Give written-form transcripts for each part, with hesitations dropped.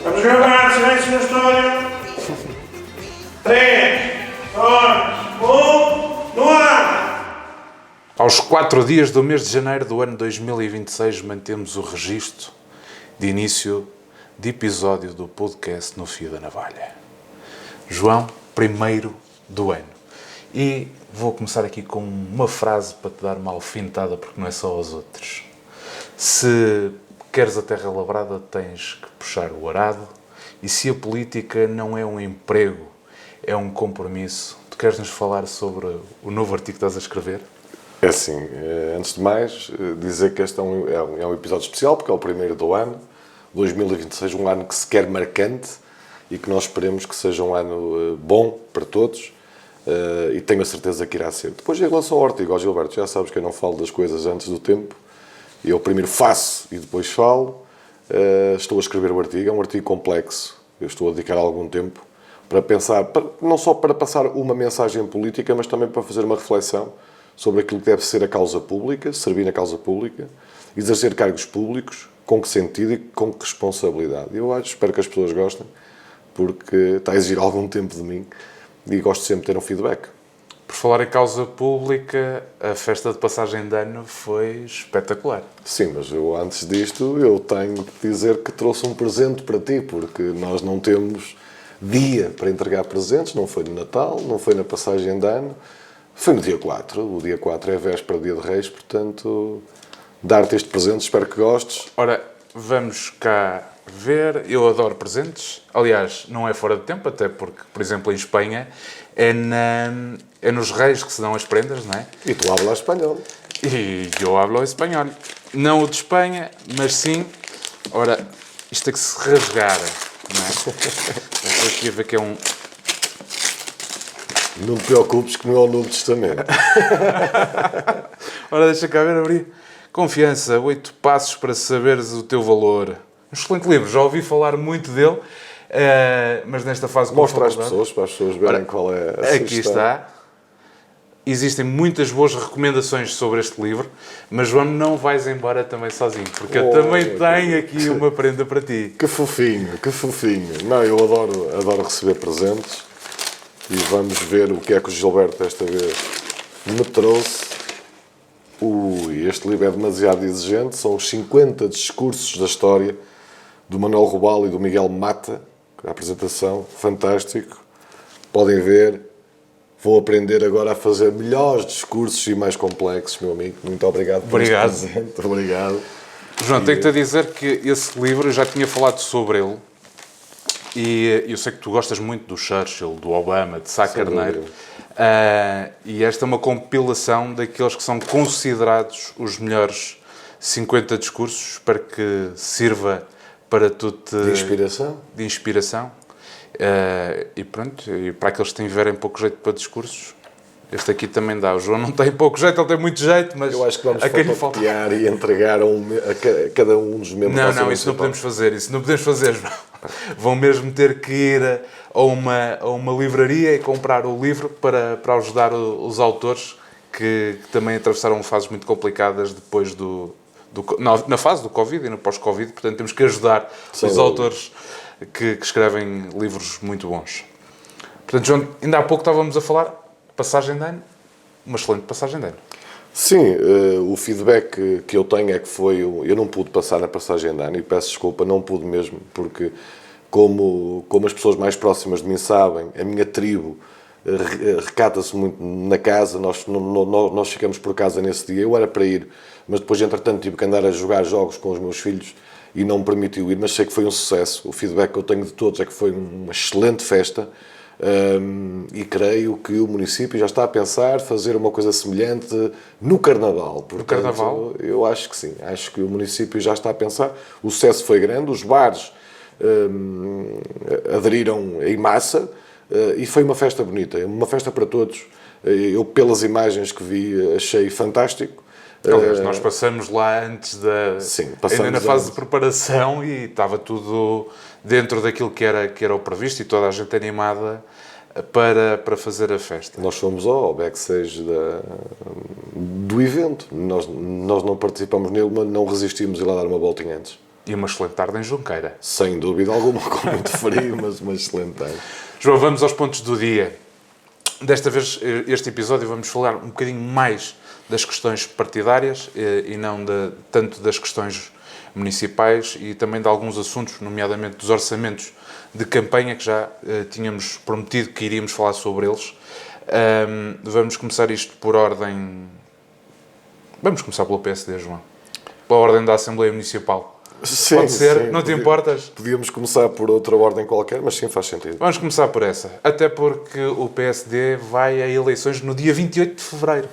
Vamos gravar, silêncio no estúdio. 3, 2, 1, no ar! Aos 4 dias do mês de janeiro do ano 2026 mantemos o registro de início de episódio do podcast No Fio da Navalha. João, primeiro do ano. E vou começar aqui com uma frase para te dar uma alfinetada, porque não é só aos outros. Se queres a terra lavrada, tens que puxar o arado. E se a política não é um emprego, é um compromisso, tu queres nos falar sobre o novo artigo que estás a escrever? É assim, antes de mais, dizer que este é um episódio especial, porque é o primeiro do ano, 2026, um ano que se quer marcante e que nós esperemos que seja um ano bom para todos, e tenho a certeza que irá ser. Depois, em relação ao artigo, Gilberto, já sabes que eu não falo das coisas antes do tempo, eu primeiro faço e depois falo. Estou a escrever o artigo, é um artigo complexo, eu estou a dedicar algum tempo para pensar, não só para passar uma mensagem política, mas também para fazer uma reflexão sobre aquilo que deve ser a causa pública, servir na causa pública, exercer cargos públicos, com que sentido e com que responsabilidade. Eu espero que as pessoas gostem, porque está a exigir algum tempo de mim e gosto sempre de ter um feedback. Por falar em causa pública, a festa de passagem de ano foi espetacular. Sim, mas eu antes disto eu tenho que dizer que trouxe um presente para ti, porque nós não temos dia para entregar presentes, não foi no Natal, não foi na passagem de ano, foi no dia 4. O dia 4 é a véspera do Dia de Reis, portanto, dar-te este presente, espero que gostes. Ora, vamos cá ver. Eu adoro presentes. Aliás, não é fora de tempo, até porque, por exemplo, em Espanha é nos Reis que se dão as prendas, não é? E tu hablas espanhol. E eu hablo espanhol. Não o de Espanha, mas sim... Ora, isto tem que se rasgar, não é? Estou aqui a ver que é um... Não te preocupes que não é o Novo Testamento. Ora, deixa cá ver, abrir. Confiança, 8 passos para saberes o teu valor. Um excelente livro, já ouvi falar muito dele, mas nesta fase... Mostra às pessoas, para as pessoas verem qual é a sugestão. Aqui está. Existem muitas boas recomendações sobre este livro, mas João, não vais embora também sozinho, porque eu também tenho aqui uma prenda para ti. Que fofinho, que fofinho. Não, eu adoro receber presentes e vamos ver o que é que o Gilberto desta vez me trouxe. Este livro é demasiado exigente, são os 50 discursos da história do Manuel Rubal e do Miguel Mata, a apresentação, fantástico. Podem ver. Vou aprender agora a fazer melhores discursos e mais complexos, meu amigo. Muito obrigado por este presente. Obrigado. João, tenho-te a dizer que esse livro, eu já tinha falado sobre ele, e eu sei que tu gostas muito do Churchill, do Obama, de Sá Carneiro, e esta é uma compilação daqueles que são considerados os melhores 50 discursos. Espero que sirva para tu te... De inspiração. E pronto, e para aqueles que tiverem pouco jeito para discursos, este aqui também dá. O João não tem pouco jeito, ele tem muito jeito, mas... Eu acho que vamos fotocopiar e entregar a cada um dos membros. Não, isso não podemos fazer, João. Vão mesmo ter que ir a uma livraria e comprar o livro para ajudar os autores que também atravessaram fases muito complicadas depois na fase do Covid e no pós-Covid, portanto temos que ajudar os autores que escrevem livros muito bons. Portanto, João, ainda há pouco estávamos a falar passagem de ano, uma excelente passagem de ano. Sim, o feedback que eu tenho é que eu não pude passar na passagem de ano e peço desculpa, não pude mesmo, porque como as pessoas mais próximas de mim sabem, a minha tribo recata-se muito na casa, nós ficamos por casa nesse dia. Eu era para ir, mas depois, entretanto, tive que andar a jogar jogos com os meus filhos e não me permitiu ir, mas sei que foi um sucesso. O feedback que eu tenho de todos é que foi uma excelente festa, e creio que o município já está a pensar fazer uma coisa semelhante no Carnaval. Portanto, no Carnaval? Eu acho que sim. Acho que o município já está a pensar. O sucesso foi grande, os bares aderiram em massa, e foi uma festa bonita, uma festa para todos. Eu, pelas imagens que vi, achei fantástico. Aliás, nós passamos lá antes ainda na fase de preparação, e estava tudo dentro daquilo que era o previsto e toda a gente animada para fazer a festa. Nós fomos ao backstage do evento. Nós não participamos nele, mas não resistimos a ir lá dar uma voltinha antes. E uma excelente tarde em Junqueira. Sem dúvida alguma, com muito frio, mas uma excelente tarde. João, vamos aos pontos do dia. Desta vez, este episódio, vamos falar um bocadinho mais das questões partidárias e não tanto das questões municipais e também de alguns assuntos, nomeadamente dos orçamentos de campanha, que já tínhamos prometido que iríamos falar sobre eles. Vamos começar isto por ordem... Vamos começar pelo PSD, João. Pela ordem da Assembleia Municipal. Sim, pode ser? sim. Não te importas? Podíamos começar por outra ordem qualquer, mas sim, faz sentido. Vamos começar por essa. Até porque o PSD vai a eleições no dia 28 de fevereiro.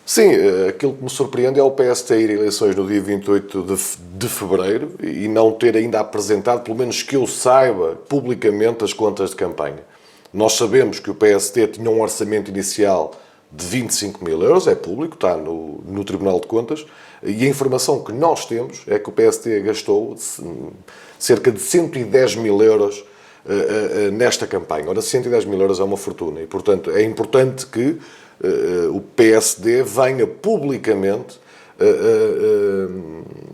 Sim, aquilo que me surpreende é o PSD ir a eleições no dia 28 de fevereiro e não ter ainda apresentado, pelo menos que eu saiba, publicamente as contas de campanha. Nós sabemos que o PSD tinha um orçamento inicial de 25 mil euros, é público, está no Tribunal de Contas, e a informação que nós temos é que o PSD gastou cerca de 110 mil euros nesta campanha. Ora, 110 mil euros é uma fortuna e, portanto, é importante que o PSD venha publicamente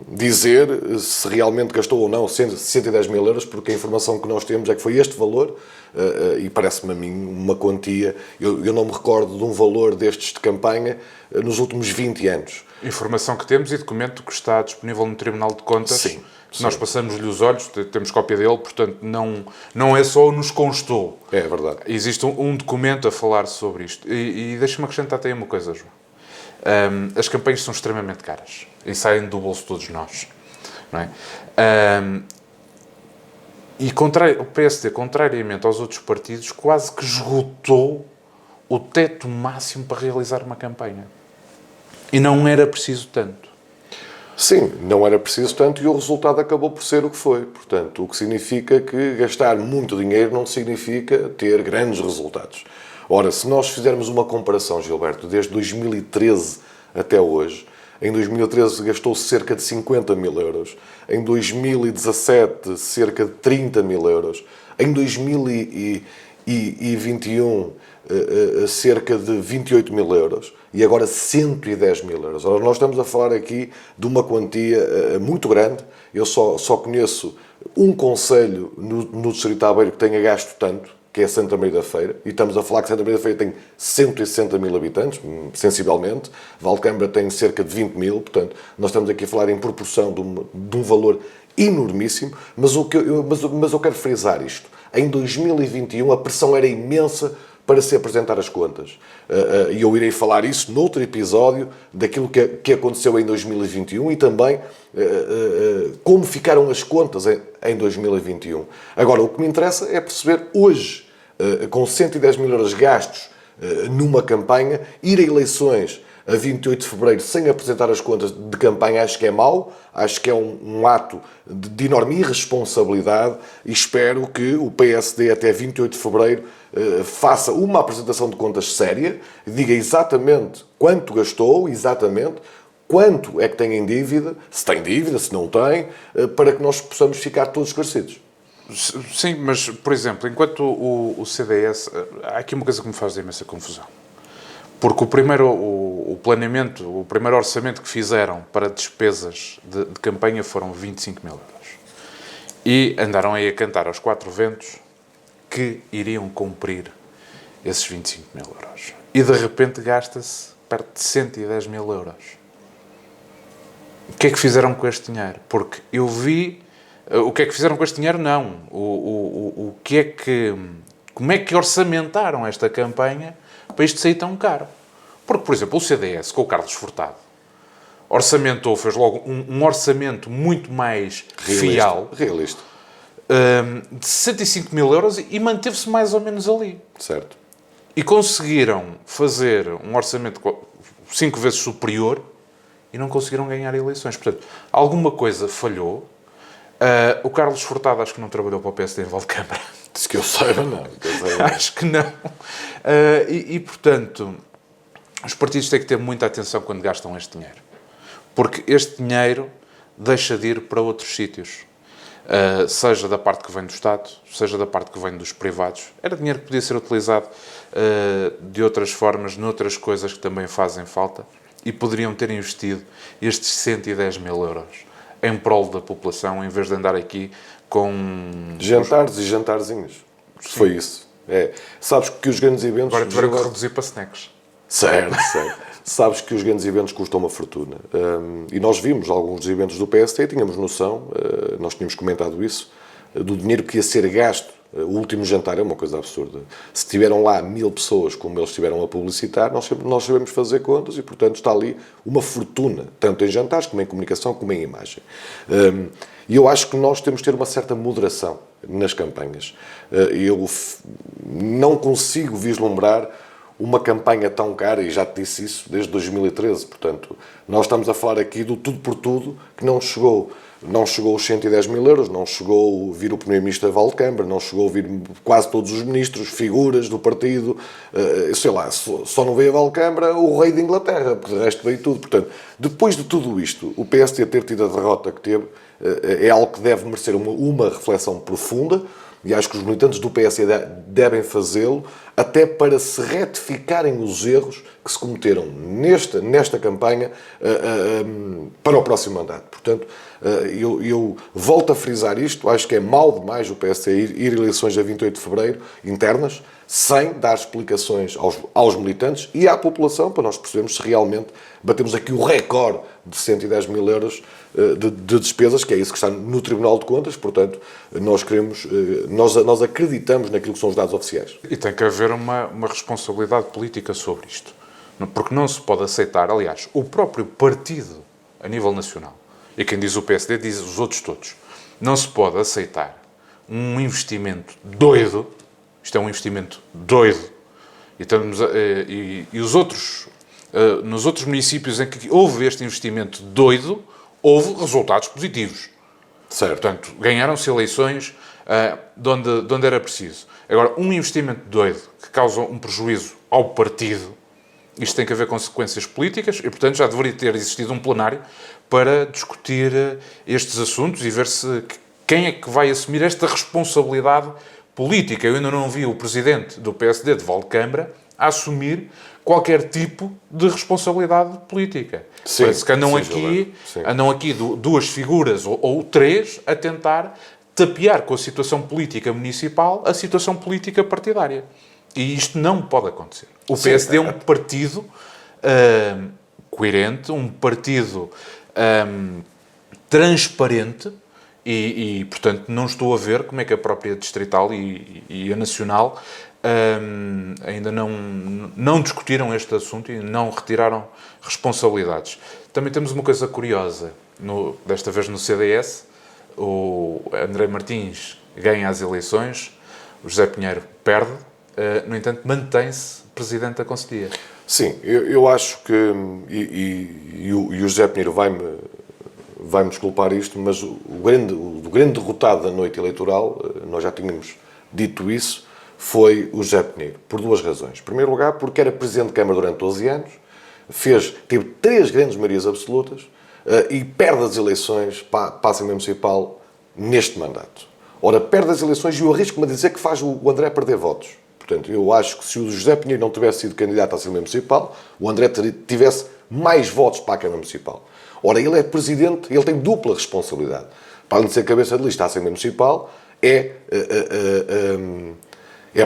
dizer se realmente gastou ou não 110 mil euros, porque a informação que nós temos é que foi este valor e parece-me a mim uma quantia. Eu não me recordo de um valor destes de campanha nos últimos 20 anos. Informação que temos e documento que está disponível no Tribunal de Contas. Sim. Nós passamos-lhe os olhos, temos cópia dele, portanto não é só nos constou. É verdade. Existe um documento a falar sobre isto. E deixa-me acrescentar até uma coisa, João. As campanhas são extremamente caras e saem do bolso de todos nós. Não é? E o PSD, contrariamente aos outros partidos, quase que esgotou o teto máximo para realizar uma campanha. E não era preciso tanto. Sim, não era preciso tanto e o resultado acabou por ser o que foi. Portanto, o que significa que gastar muito dinheiro não significa ter grandes resultados. Ora, se nós fizermos uma comparação, Gilberto, desde 2013 até hoje, em 2013 gastou-se cerca de 50 mil euros, em 2017 cerca de 30 mil euros, em 2021 cerca de 28 mil euros e agora 110 mil euros. Ora, nós estamos a falar aqui de uma quantia muito grande. Eu só conheço um concelho no Distrito de Aveiro que tenha gasto tanto, que é Santa Maria da Feira, e estamos a falar que Santa Maria da Feira tem 160 mil habitantes, sensivelmente, Valcambra tem cerca de 20 mil, portanto, nós estamos aqui a falar em proporção de um valor enormíssimo, mas eu quero frisar isto. Em 2021 a pressão era imensa para se apresentar as contas. E eu irei falar isso noutro episódio daquilo que aconteceu em 2021 e também como ficaram as contas em 2021. Agora, o que me interessa é perceber hoje, com 110 mil euros gastos numa campanha, ir a eleições a 28 de fevereiro sem apresentar as contas de campanha, acho que é mau, acho que é um ato de enorme irresponsabilidade e espero que o PSD até 28 de fevereiro faça uma apresentação de contas séria, diga exatamente quanto gastou, exatamente quanto é que tem em dívida, se não tem, para que nós possamos ficar todos esclarecidos. Sim, mas, por exemplo, enquanto o CDS... Há aqui uma coisa que me faz imensa confusão. Porque o planeamento, o primeiro orçamento que fizeram para despesas de campanha foram 25 mil euros. E andaram aí a cantar aos quatro ventos que iriam cumprir esses 25 mil euros. E de repente gasta-se perto de 110 mil euros. O que é que fizeram com este dinheiro? Porque eu vi... O que é que fizeram com este dinheiro? Não. Como é que orçamentaram esta campanha para isto sair tão caro? Porque, por exemplo, o CDS, com o Carlos Furtado, fez logo um orçamento muito mais realista. De 65 mil euros e manteve-se mais ou menos ali. Certo. E conseguiram fazer um orçamento 5 vezes superior e não conseguiram ganhar eleições. Portanto, alguma coisa falhou. O Carlos Furtado acho que não trabalhou para o PSD em Valcambra. Diz que eu saiba, não. Acho que não. Portanto, os partidos têm que ter muita atenção quando gastam este dinheiro. Porque este dinheiro deixa de ir para outros sítios. Seja da parte que vem do Estado, seja da parte que vem dos privados. Era dinheiro que podia ser utilizado de outras formas, noutras coisas que também fazem falta, e poderiam ter investido estes 110 mil euros em prol da população, em vez de andar aqui com... Jantares e jantarzinhos. Foi isso. Sabes que os grandes eventos... Agora tiveram que reduzir para snacks. Certo. Sabes que os grandes eventos custam uma fortuna. E nós vimos alguns dos eventos do PST e tínhamos noção, nós tínhamos comentado isso, do dinheiro que ia ser gasto. O último jantar é uma coisa absurda. Se tiveram lá 1000 pessoas, como eles estiveram a publicitar, nós sabemos fazer contas e, portanto, está ali uma fortuna, tanto em jantares, como em comunicação, como em imagem. E eu acho que nós temos de ter uma certa moderação nas campanhas. Eu não consigo vislumbrar uma campanha tão cara, e já te disse isso desde 2013, portanto, nós estamos a falar aqui do tudo por tudo, que não chegou os 110 mil euros, não chegou a vir o Primeiro-Ministro a Valcâmara, não chegou a vir quase todos os ministros, figuras do partido, sei lá, só não veio a Valcâmara o rei de Inglaterra, porque de resto veio tudo. Portanto, depois de tudo isto, o PST ter tido a derrota que teve, é algo que deve merecer uma reflexão profunda, e acho que os militantes do PSD devem fazê-lo, até para se retificarem os erros que se cometeram nesta campanha para o próximo mandato. Portanto, eu volto a frisar isto, acho que é mal demais o PSD ir a eleições a 28 de fevereiro, internas, sem dar explicações aos militantes e à população, para nós percebermos se realmente batemos aqui o recorde de 110 mil euros de despesas, que é isso que está no Tribunal de Contas. Portanto, nós acreditamos naquilo que são os dados oficiais. E tem que haver uma responsabilidade política sobre isto. Porque não se pode aceitar, aliás, o próprio partido, a nível nacional, e quem diz o PSD diz os outros todos, não se pode aceitar um investimento doido, isto é um investimento doido, e os outros, nos outros municípios em que houve este investimento doido, houve resultados positivos. Certo. Portanto, ganharam-se eleições de onde era preciso. Agora, um investimento doido que causa um prejuízo ao partido, isto tem que haver consequências políticas e, portanto, já deveria ter existido um plenário para discutir estes assuntos e ver quem é que vai assumir esta responsabilidade política. Eu ainda não vi o presidente do PSD de Valcâmara a assumir qualquer tipo de responsabilidade política. Sim, parece que andam aqui duas figuras ou três a tentar tapear com a situação política municipal a situação política partidária. E isto não pode acontecer. O PSD é um partido coerente, um partido transparente e, portanto, não estou a ver como é que a própria distrital e a nacional ainda não discutiram este assunto e não retiraram responsabilidades. Também temos uma coisa curiosa, desta vez no CDS, o André Martins ganha as eleições, o José Pinheiro perde, no entanto mantém-se Presidente da Conselhia. Sim, eu acho que, e o José Pinheiro vai-me desculpar isto, mas o grande derrotado da noite eleitoral, nós já tínhamos dito isso, foi o José Pinheiro, por duas razões. Em primeiro lugar, porque era Presidente de Câmara durante 12 anos, teve 3 grandes maiorias absolutas e perde as eleições para a Assembleia Municipal neste mandato. Ora, perde as eleições e eu arrisco-me a dizer que faz o André perder votos. Portanto, eu acho que se o José Pinheiro não tivesse sido candidato à Assembleia Municipal, o André tivesse mais votos para a Câmara Municipal. Ora, ele é Presidente, ele tem dupla responsabilidade. Para além de ser cabeça de lista à Assembleia Municipal, é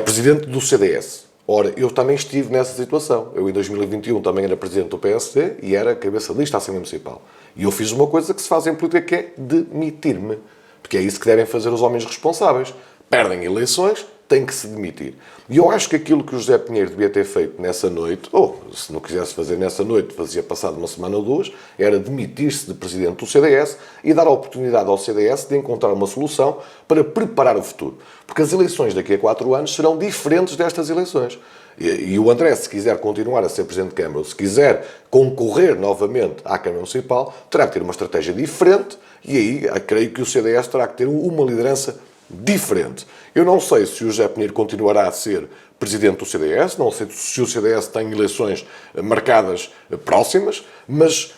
Presidente do CDS. Ora, eu também estive nessa situação. Eu, em 2021, também era Presidente do PSD e era cabeça de lista à Assembleia Municipal. E eu fiz uma coisa que se faz em política, que é demitir-me. Porque é isso que devem fazer os homens responsáveis. Perdem eleições, têm que se demitir. E eu acho que aquilo que o José Pinheiro devia ter feito nessa noite, ou se não quisesse fazer nessa noite, fazia passado uma semana ou duas, era demitir-se de Presidente do CDS e dar a oportunidade ao CDS de encontrar uma solução para preparar o futuro. Porque as eleições daqui a 4 anos serão diferentes destas eleições. E o André, se quiser continuar a ser Presidente de Câmara, ou se quiser concorrer novamente à Câmara Municipal, terá que ter uma estratégia diferente e aí creio que o CDS terá que ter uma liderança diferente. Eu não sei se o José Pinheiro continuará a ser Presidente do CDS, não sei se o CDS tem eleições marcadas próximas, mas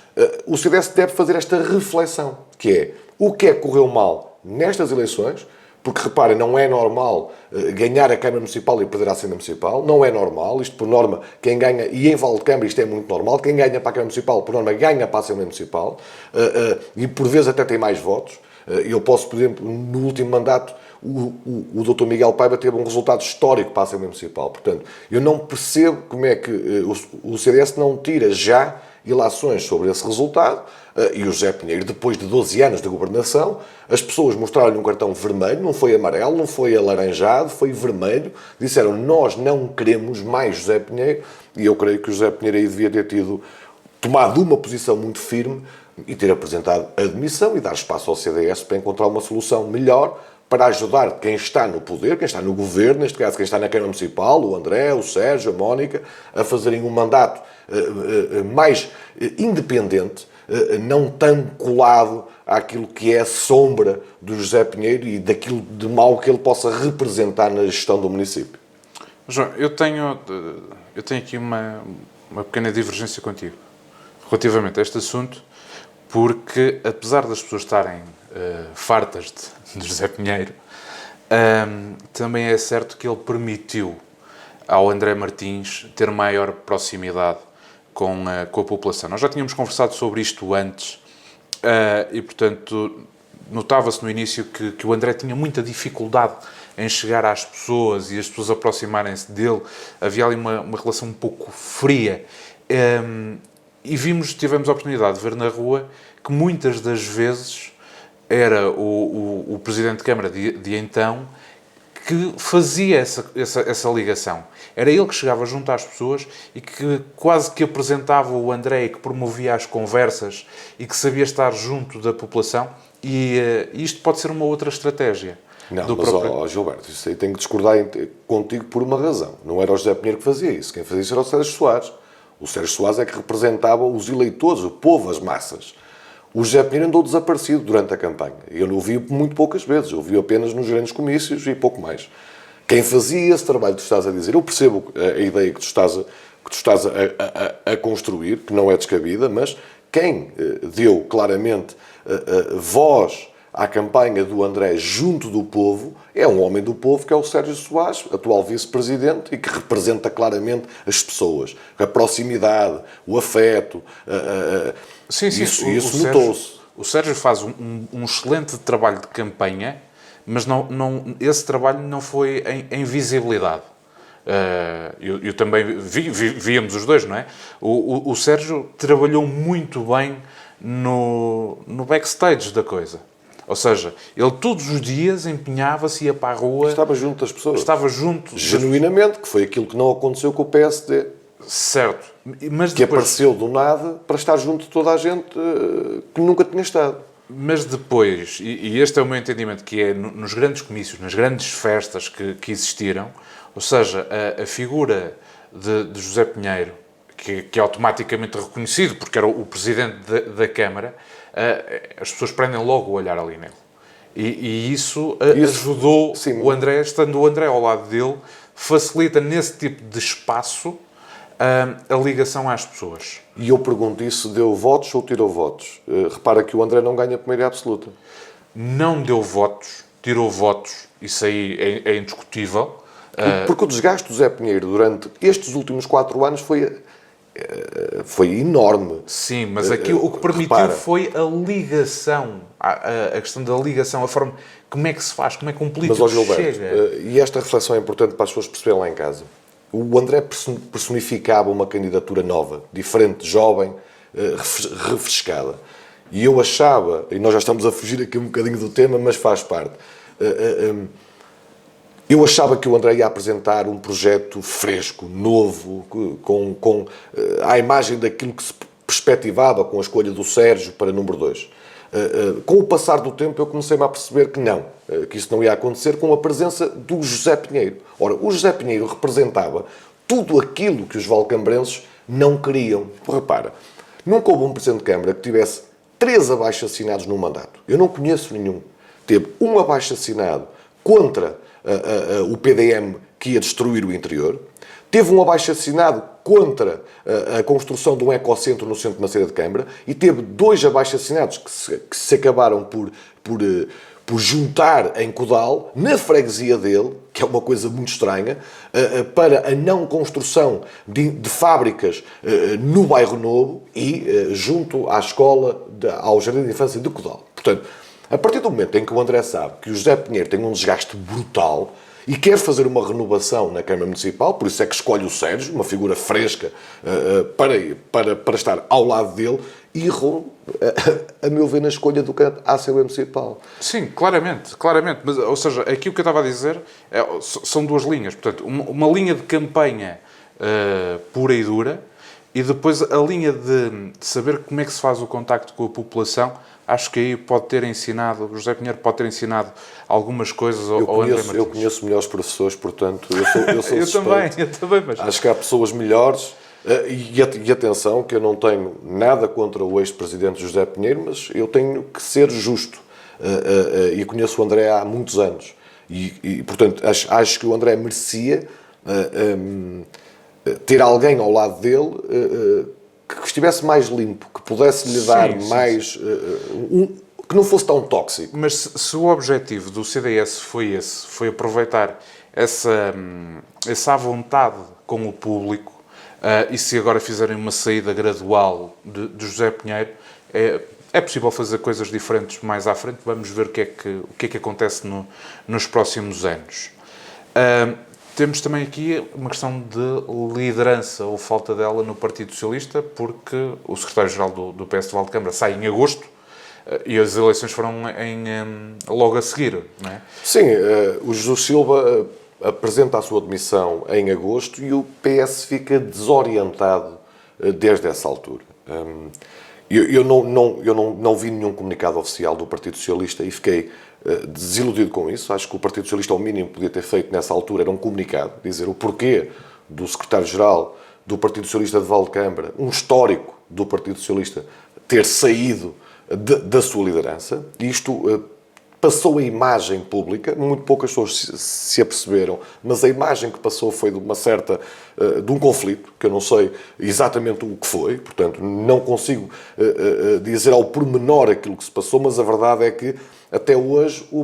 o CDS deve fazer esta reflexão, que é o que correu mal nestas eleições, porque reparem, não é normal ganhar a Câmara Municipal e perder a Assembleia Municipal, não é normal, isto por norma, quem ganha, e em Valdecâmara isto é muito normal, quem ganha para a Câmara Municipal, por norma, ganha para a Assembleia Municipal, e por vezes até tem mais votos. Eu posso, por exemplo, no último mandato, o Dr. Miguel Paiva teve um resultado histórico para a Assembleia Municipal. Portanto, eu não percebo como é que o CDS não tira já ilações sobre esse resultado, e o José Pinheiro, depois de 12 anos de governação, as pessoas mostraram-lhe um cartão vermelho, não foi amarelo, não foi alaranjado, foi vermelho, disseram, nós não queremos mais José Pinheiro, e eu creio que o José Pinheiro aí devia ter tomado uma posição muito firme e ter apresentado a demissão e dar espaço ao CDS para encontrar uma solução melhor para ajudar quem está no poder, quem está no governo, neste caso quem está na Câmara Municipal, o André, o Sérgio, a Mónica, a fazerem um mandato mais independente, não tão colado àquilo que é a sombra do José Pinheiro e daquilo de mau que ele possa representar na gestão do município. João, eu tenho aqui uma pequena divergência contigo relativamente a este assunto, porque apesar das pessoas estarem fartas de José Pinheiro, também é certo que ele permitiu ao André Martins ter maior proximidade com a população. Nós já tínhamos conversado sobre isto antes e, portanto, notava-se no início que o André tinha muita dificuldade em chegar às pessoas e as pessoas aproximarem-se dele. Havia ali uma relação um pouco fria. E tivemos a oportunidade de ver na rua que muitas das vezes era o Presidente de Câmara de então que fazia essa ligação. Era ele que chegava junto às pessoas e que quase que apresentava o André e que promovia as conversas e que sabia estar junto da população. E isto pode ser uma outra estratégia. Não, mas Gilberto, isso aí tenho que discordar contigo por uma razão. Não era o José Pinheiro que fazia isso. Quem fazia isso era o Sérgio Soares. O Sérgio Soares é que representava os eleitores, o povo, as massas. O José Pinheiro andou desaparecido durante a campanha. Eu não o vi muito poucas vezes. Eu o vi apenas nos grandes comícios e pouco mais. Quem fazia esse trabalho que tu estás a dizer, eu percebo a ideia que tu estás a construir, que não é descabida, mas quem deu claramente voz à campanha do André junto do povo é um homem do povo, que é o Sérgio Soares, atual vice-presidente, e que representa claramente as pessoas. A proximidade, o afeto, sim, isso notou-se. O Sérgio faz um excelente trabalho de campanha, mas esse trabalho não foi em visibilidade. Eu também víamos os dois, não é? O Sérgio trabalhou muito bem no backstage da coisa. Ou seja, ele todos os dias empenhava-se, ia para a rua... Estava junto das pessoas. Estava junto... Genuinamente, que foi aquilo que não aconteceu com o PSD. Certo. Mas que depois apareceu do nada para estar junto de toda a gente que nunca tinha estado. Mas depois, e este é o meu entendimento, que é nos grandes comícios, nas grandes festas que existiram, ou seja, a figura de José Pinheiro, que é automaticamente reconhecido, porque era o presidente da Câmara, as pessoas prendem logo o olhar ali nele. E isso ajudou, sim, o André, estando o André ao lado dele, facilita nesse tipo de espaço a ligação às pessoas. E eu pergunto, isso deu votos ou tirou votos? Repara que o André não ganha a maioria absoluta. Não deu votos, tirou votos, isso aí é indiscutível. Porque o desgaste do José Pinheiro durante estes últimos 4 anos foi enorme. Sim, mas aqui o que permitiu foi a ligação, a questão da ligação, a forma, como é que se faz, como é que um político chega. E esta reflexão é importante para as pessoas perceberem lá em casa. O André personificava uma candidatura nova, diferente, jovem, refrescada. E eu achava, e nós já estamos a fugir aqui um bocadinho do tema, mas faz parte, eu achava que o André ia apresentar um projeto fresco, novo, com a imagem daquilo que se perspectivava com a escolha do Sérgio para número 2. Com o passar do tempo eu comecei-me a perceber que não, que isso não ia acontecer com a presença do José Pinheiro. Ora, o José Pinheiro representava tudo aquilo que os valcambrenses não queriam. Repara, nunca houve um Presidente de Câmara que tivesse 3 abaixo-assinados num mandato. Eu não conheço nenhum. Teve um abaixo-assinado contra o PDM que ia destruir o interior. Teve um abaixo-assinado contra a construção de um ecocentro no centro de Maceira de Câmara e teve 2 abaixo-assinados que se acabaram por juntar em Codal, na freguesia dele, que é uma coisa muito estranha, para a não construção de fábricas no bairro Novo e junto à escola, ao Jardim de Infância de Codal. Portanto, a partir do momento em que o André sabe que o José Pinheiro tem um desgaste brutal e quer fazer uma renovação na Câmara Municipal, por isso é que escolhe o Sérgio, uma figura fresca, para estar ao lado dele, e errou, a meu ver, na escolha do candidato à Assembleia Municipal. Sim, claramente. Mas, ou seja, aqui o que eu estava a dizer são duas linhas. Portanto, uma linha de campanha pura e dura, e depois a linha de saber como é que se faz o contacto com a população. Acho que aí pode ter ensinado, o José Pinheiro pode ter ensinado algumas coisas ao André Martins. Eu conheço melhores professores, portanto, eu sou suspeito. Eu também, mas... Acho que há pessoas melhores, e atenção, que eu não tenho nada contra o ex-presidente José Pinheiro, mas eu tenho que ser justo. E conheço o André há muitos anos. E portanto, acho que o André merecia ter alguém ao lado dele que estivesse mais limpo, que pudesse lhe dar mais... que não fosse tão tóxico. Mas se o objetivo do CDS foi aproveitar essa à vontade com o público, e se agora fizerem uma saída gradual de José Pinheiro, é possível fazer coisas diferentes mais à frente. Vamos ver o que é que acontece nos próximos anos. Temos também aqui uma questão de liderança ou falta dela no Partido Socialista, porque o secretário-geral do PS de Valdecâmara sai em agosto e as eleições foram logo a seguir, não é? Sim, o Jesus Silva apresenta a sua demissão em agosto e o PS fica desorientado desde essa altura. Eu não vi nenhum comunicado oficial do Partido Socialista e fiquei desiludido com isso. Acho que o Partido Socialista, ao mínimo, podia ter feito nessa altura era um comunicado, dizer o porquê do secretário-geral do Partido Socialista de Valdecâmara, um histórico do Partido Socialista, ter saído da sua liderança. Isto passou a imagem pública, muito poucas pessoas se aperceberam, mas a imagem que passou foi de de um conflito, que eu não sei exatamente o que foi, portanto, não consigo dizer ao pormenor aquilo que se passou, mas a verdade é que até hoje o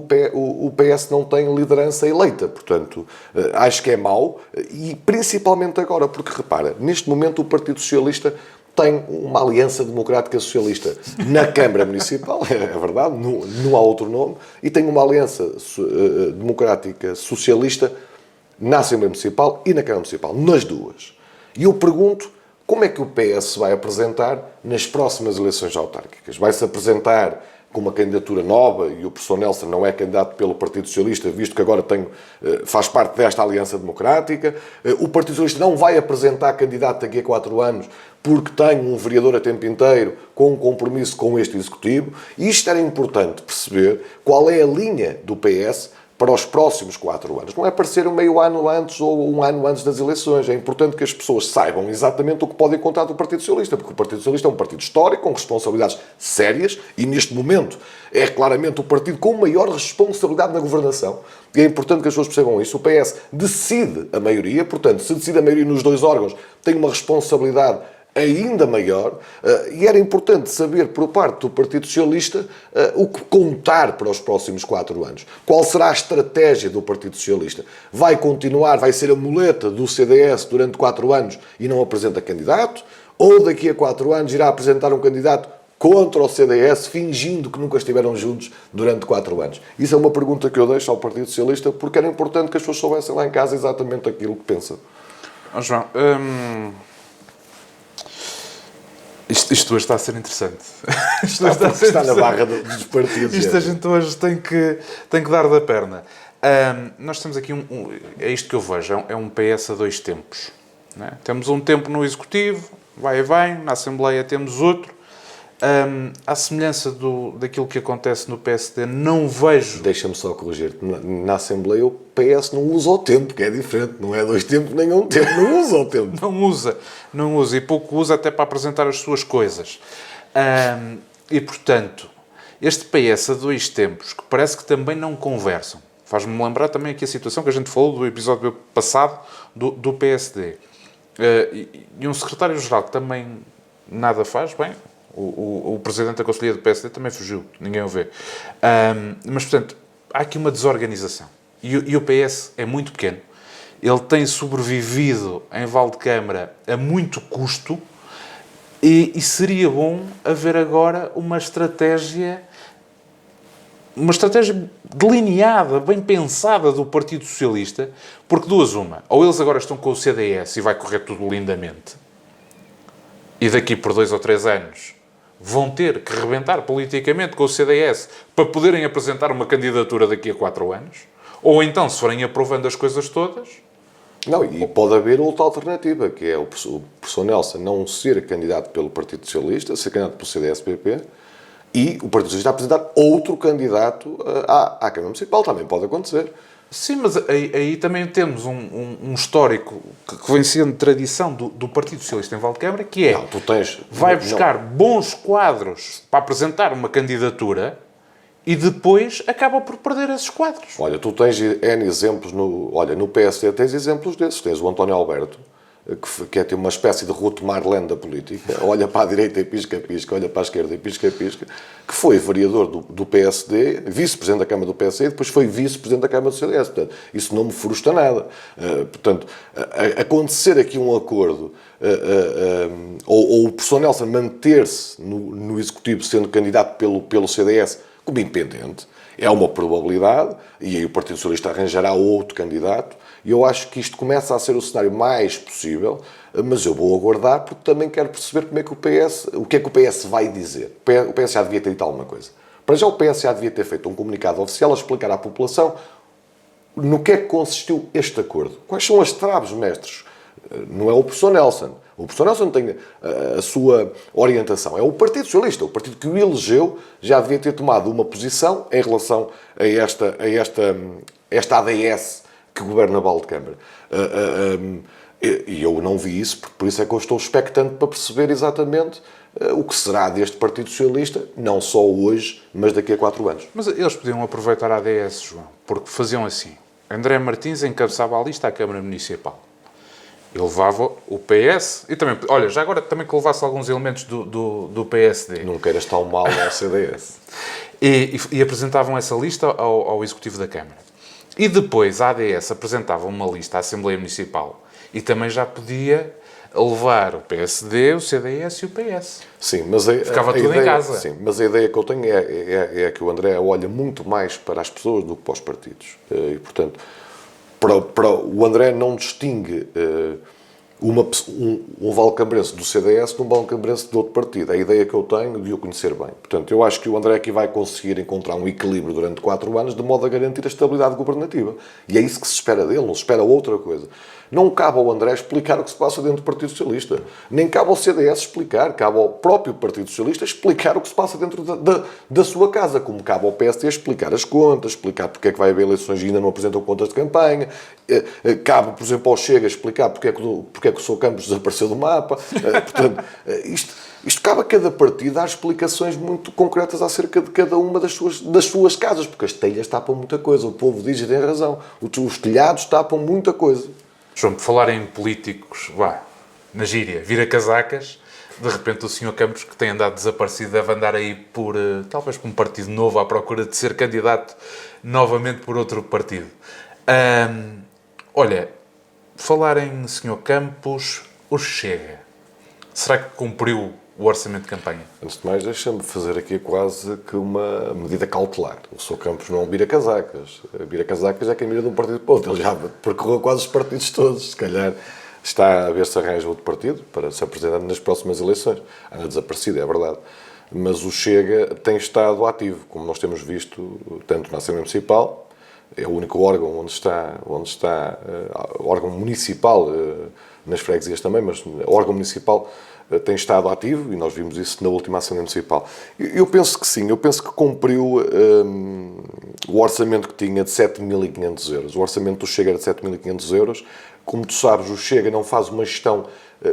PS não tem liderança eleita, portanto, acho que é mau, e principalmente agora, porque repara, neste momento o Partido Socialista tem uma aliança democrática socialista na Câmara Municipal, é verdade, não há outro nome, e tem uma aliança democrática socialista na Assembleia Municipal e na Câmara Municipal, nas duas. E eu pergunto, como é que o PS se vai apresentar nas próximas eleições autárquicas? Vai-se apresentar com uma candidatura nova, e o professor Nelson não é candidato pelo Partido Socialista, visto que agora faz parte desta aliança democrática. O Partido Socialista não vai apresentar candidato daqui a 4 anos, porque tem um vereador a tempo inteiro com um compromisso com este Executivo. E isto era importante perceber qual é a linha do PS para os próximos 4 anos. Não é aparecer um meio ano antes ou um ano antes das eleições. É importante que as pessoas saibam exatamente o que podem contar do Partido Socialista, porque o Partido Socialista é um partido histórico, com responsabilidades sérias, e neste momento é claramente o partido com maior responsabilidade na governação. E é importante que as pessoas percebam isso. O PS decide a maioria, portanto, se decide a maioria nos 2 órgãos, tem uma responsabilidade ainda maior, e era importante saber por parte do Partido Socialista o que contar para os próximos 4 anos. Qual será a estratégia do Partido Socialista? Vai continuar, vai ser a muleta do CDS durante 4 anos e não apresenta candidato? Ou daqui a 4 anos irá apresentar um candidato contra o CDS, fingindo que nunca estiveram juntos durante 4 anos? Isso é uma pergunta que eu deixo ao Partido Socialista, porque era importante que as pessoas soubessem lá em casa exatamente aquilo que pensam. João, isto hoje está a ser interessante. Está na barra dos partidos. Isto a gente hoje tem que dar da perna. Nós temos aqui é isto que eu vejo, é um PS a 2 tempos. Não é? Temos um tempo no Executivo, vai e vem, na Assembleia temos outro. À semelhança daquilo que acontece no PSD, não vejo... Deixa-me só corrigir. Na Assembleia o PS não usa o tempo, que é diferente. Não é 2 tempos nem 1 tempo. Não usa o tempo. Não usa. E pouco usa até para apresentar as suas coisas. E, portanto, este PS a 2 tempos, que parece que também não conversam. Faz-me lembrar também aqui a situação que a gente falou do episódio passado do PSD. E um secretário-geral que também nada faz, bem... O presidente da Conselhia do PSD também fugiu, ninguém o vê. Mas, portanto, há aqui uma desorganização. E o PS é muito pequeno. Ele tem sobrevivido em Valdecâmara a muito custo e seria bom haver agora uma estratégia delineada, bem pensada do Partido Socialista, porque duas uma. Ou eles agora estão com o CDS e vai correr tudo lindamente, e daqui por 2 ou 3 anos vão ter que rebentar politicamente com o CDS para poderem apresentar uma candidatura daqui a 4 anos, ou então, se forem aprovando as coisas todas... Não, e pode haver outra alternativa, que é o professor Nelson não ser candidato pelo Partido Socialista, ser candidato pelo CDS-PP, e o Partido Socialista apresentar outro candidato à Câmara Municipal. Também pode acontecer. Sim, mas aí também temos um histórico que vem sendo tradição do Partido Socialista em Valdecâmara, que é, vai buscar bons quadros para apresentar uma candidatura e depois acaba por perder esses quadros. Olha, tu tens N exemplos, no PSD tens exemplos desses. Tens o António Alberto, que é uma espécie de Ruth Marlene da política, olha para a direita e pisca-pisca, olha para a esquerda e pisca-pisca, que foi vereador do PSD, vice-presidente da Câmara do PSD, e depois foi vice-presidente da Câmara do CDS. Portanto, isso não me frustra nada. Portanto, acontecer aqui um acordo, ou o professor Nelson manter-se no Executivo sendo candidato pelo CDS como independente, é uma probabilidade, e aí o Partido Socialista arranjará outro candidato, e eu acho que isto começa a ser o cenário mais possível, mas eu vou aguardar porque também quero perceber o que é que o PS vai dizer. O PS já devia ter dito alguma coisa. Para já o PS já devia ter feito um comunicado oficial a explicar à população no que é que consistiu este acordo. Quais são as traves mestres? Não é o professor Nelson. O professor Nelson tem a sua orientação. É o Partido Socialista, o partido que o elegeu, já devia ter tomado uma posição em relação a esta ADS que governa Valdecâmara. E eu não vi isso, por isso é que eu estou expectante para perceber exatamente o que será deste Partido Socialista, não só hoje, mas daqui a 4 anos. Mas eles podiam aproveitar a ADS, João, porque faziam assim. André Martins encabeçava a lista à Câmara Municipal. Ele levava o PS e também, olha, já agora também que levasse alguns elementos do PSD. Não queiras tão mal ao CDS. E apresentavam essa lista ao Executivo da Câmara. E depois a ADS apresentava uma lista à Assembleia Municipal e também já podia levar o PSD, o CDS e o PS. Sim, mas ficava tudo em casa. Sim, mas a ideia que eu tenho é que o André olha muito mais para as pessoas do que para os partidos. E, portanto, o André não distingue um valcambrense do CDS de um valcambrense de outro partido. É a ideia que eu tenho de o conhecer bem. Portanto, eu acho que o André aqui vai conseguir encontrar um equilíbrio durante 4 anos de modo a garantir a estabilidade governativa. E é isso que se espera dele, não se espera outra coisa. Não cabe ao André explicar o que se passa dentro do Partido Socialista. Nem cabe ao CDS explicar. Cabe ao próprio Partido Socialista explicar o que se passa dentro da sua casa. Como cabe ao PSD explicar as contas, explicar porque é que vai haver eleições e ainda não apresentam contas de campanha. Cabe, por exemplo, ao Chega explicar porque é que o Sr. Campos desapareceu do mapa. Portanto, isto cabe a cada partido dar explicações muito concretas acerca de cada uma das suas casas. Porque as telhas tapam muita coisa. O povo diz e tem razão. Os telhados tapam muita coisa. João, por falar em políticos, na gíria, vira casacas, de repente o Sr. Campos, que tem andado desaparecido, deve andar aí talvez por um partido novo à procura de ser candidato novamente por outro partido. Olha, falar em Sr. Campos, o Chega, será que cumpriu o orçamento de campanha? Antes de mais, deixa-me fazer aqui quase que uma medida cautelar. O Sr. Campos não vira casacas. Vira casacas é quem mira de um partido para outro. Ele já percorreu quase os partidos todos. Se calhar está a ver se arranja outro partido para se apresentar nas próximas eleições. Anda desaparecido, é verdade. Mas o Chega tem estado ativo, como nós temos visto, tanto na Assembleia Municipal, é o único órgão onde está órgão municipal, nas freguesias também, mas o órgão municipal tem estado ativo, e nós vimos isso na última Assembleia Municipal. Eu penso que sim, eu penso que cumpriu o orçamento que tinha de 7.500 euros. O orçamento do Chega era de 7.500 euros. Como tu sabes, o Chega não faz uma gestão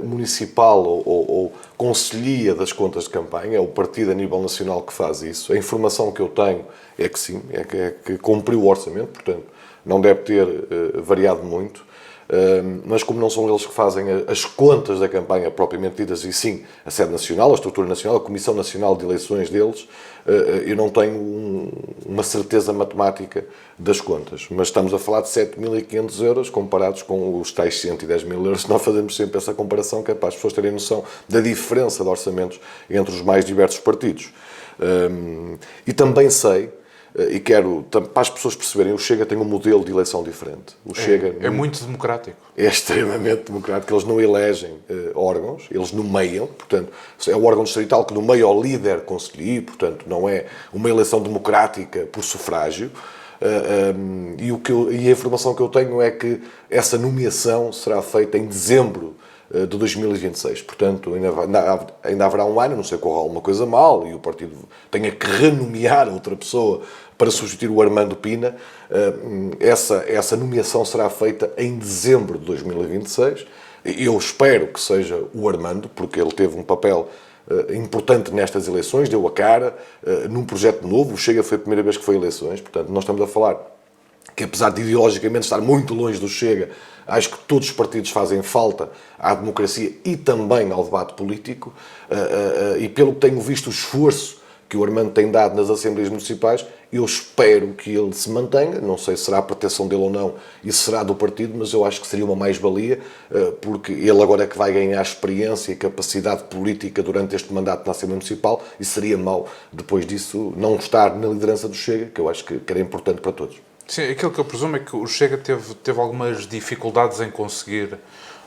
municipal ou conselhia das contas de campanha, é o partido a nível nacional que faz isso. A informação que eu tenho é que sim, é que cumpriu o orçamento, portanto, não deve ter variado muito. mas como não são eles que fazem as contas da campanha propriamente ditas, e sim a sede nacional, a estrutura nacional, a Comissão Nacional de Eleições deles, eu não tenho uma certeza matemática das contas. Mas estamos a falar de 7.500 euros comparados com os tais 110 mil euros. Nós fazemos sempre essa comparação, que é para as pessoas terem noção da diferença de orçamentos entre os mais diversos partidos. E também sei, e quero, para as pessoas perceberem, o Chega tem um modelo de eleição diferente. O Chega É muito democrático. é extremamente democrático. Eles não elegem órgãos, eles nomeiam, portanto, é o órgão distrital que nomeia o líder conselheiro, portanto, não é uma eleição democrática por sufrágio. E a informação que eu tenho é que essa nomeação será feita em dezembro de 2026. Portanto, ainda haverá um ano, não sei, corra alguma coisa mal e o partido tenha que renomear outra pessoa para substituir o Armando Pina. Essa nomeação será feita em dezembro de 2026. Eu espero que seja o Armando, porque ele teve um papel importante nestas eleições, deu a cara num projeto novo. O Chega foi a primeira vez que foi a eleições, portanto, nós estamos a falar que, apesar de ideologicamente estar muito longe do Chega, acho que todos os partidos fazem falta à democracia e também ao debate político, e pelo que tenho visto o esforço que o Armando tem dado nas Assembleias Municipais, eu espero que ele se mantenha. Não sei se será a proteção dele ou não e se será do partido, mas eu acho que seria uma mais-valia, porque ele agora é que vai ganhar experiência e capacidade política durante este mandato na Assembleia Municipal, e seria mau, depois disso, não estar na liderança do Chega, que eu acho que era importante para todos. Sim, aquilo que eu presumo é que o Chega teve algumas dificuldades em conseguir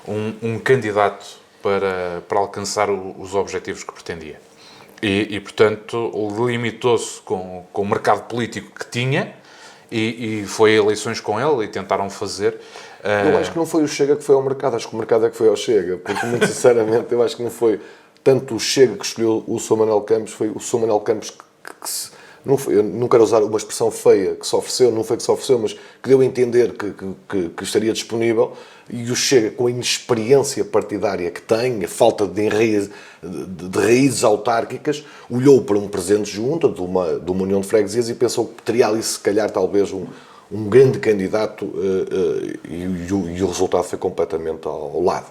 um candidato para alcançar os objetivos que pretendia. E portanto, limitou-se com o mercado político que tinha e foi a eleições com ele e tentaram fazer. Eu acho que não foi o Chega que foi ao mercado, acho que o mercado é que foi ao Chega, porque, muito sinceramente, eu acho que não foi tanto o Chega que escolheu o Sr. Manuel Campos, foi o Sr. Manuel Campos que se... Eu não quero usar uma expressão feia, que se ofereceu, não foi que se ofereceu, mas que deu a entender que estaria disponível, e o Chega, com a inexperiência partidária que tem, a falta de raízes autárquicas, olhou para um presidente de junta de uma união de freguesias e pensou que teria ali, se calhar, talvez um grande candidato, e o resultado foi completamente ao lado.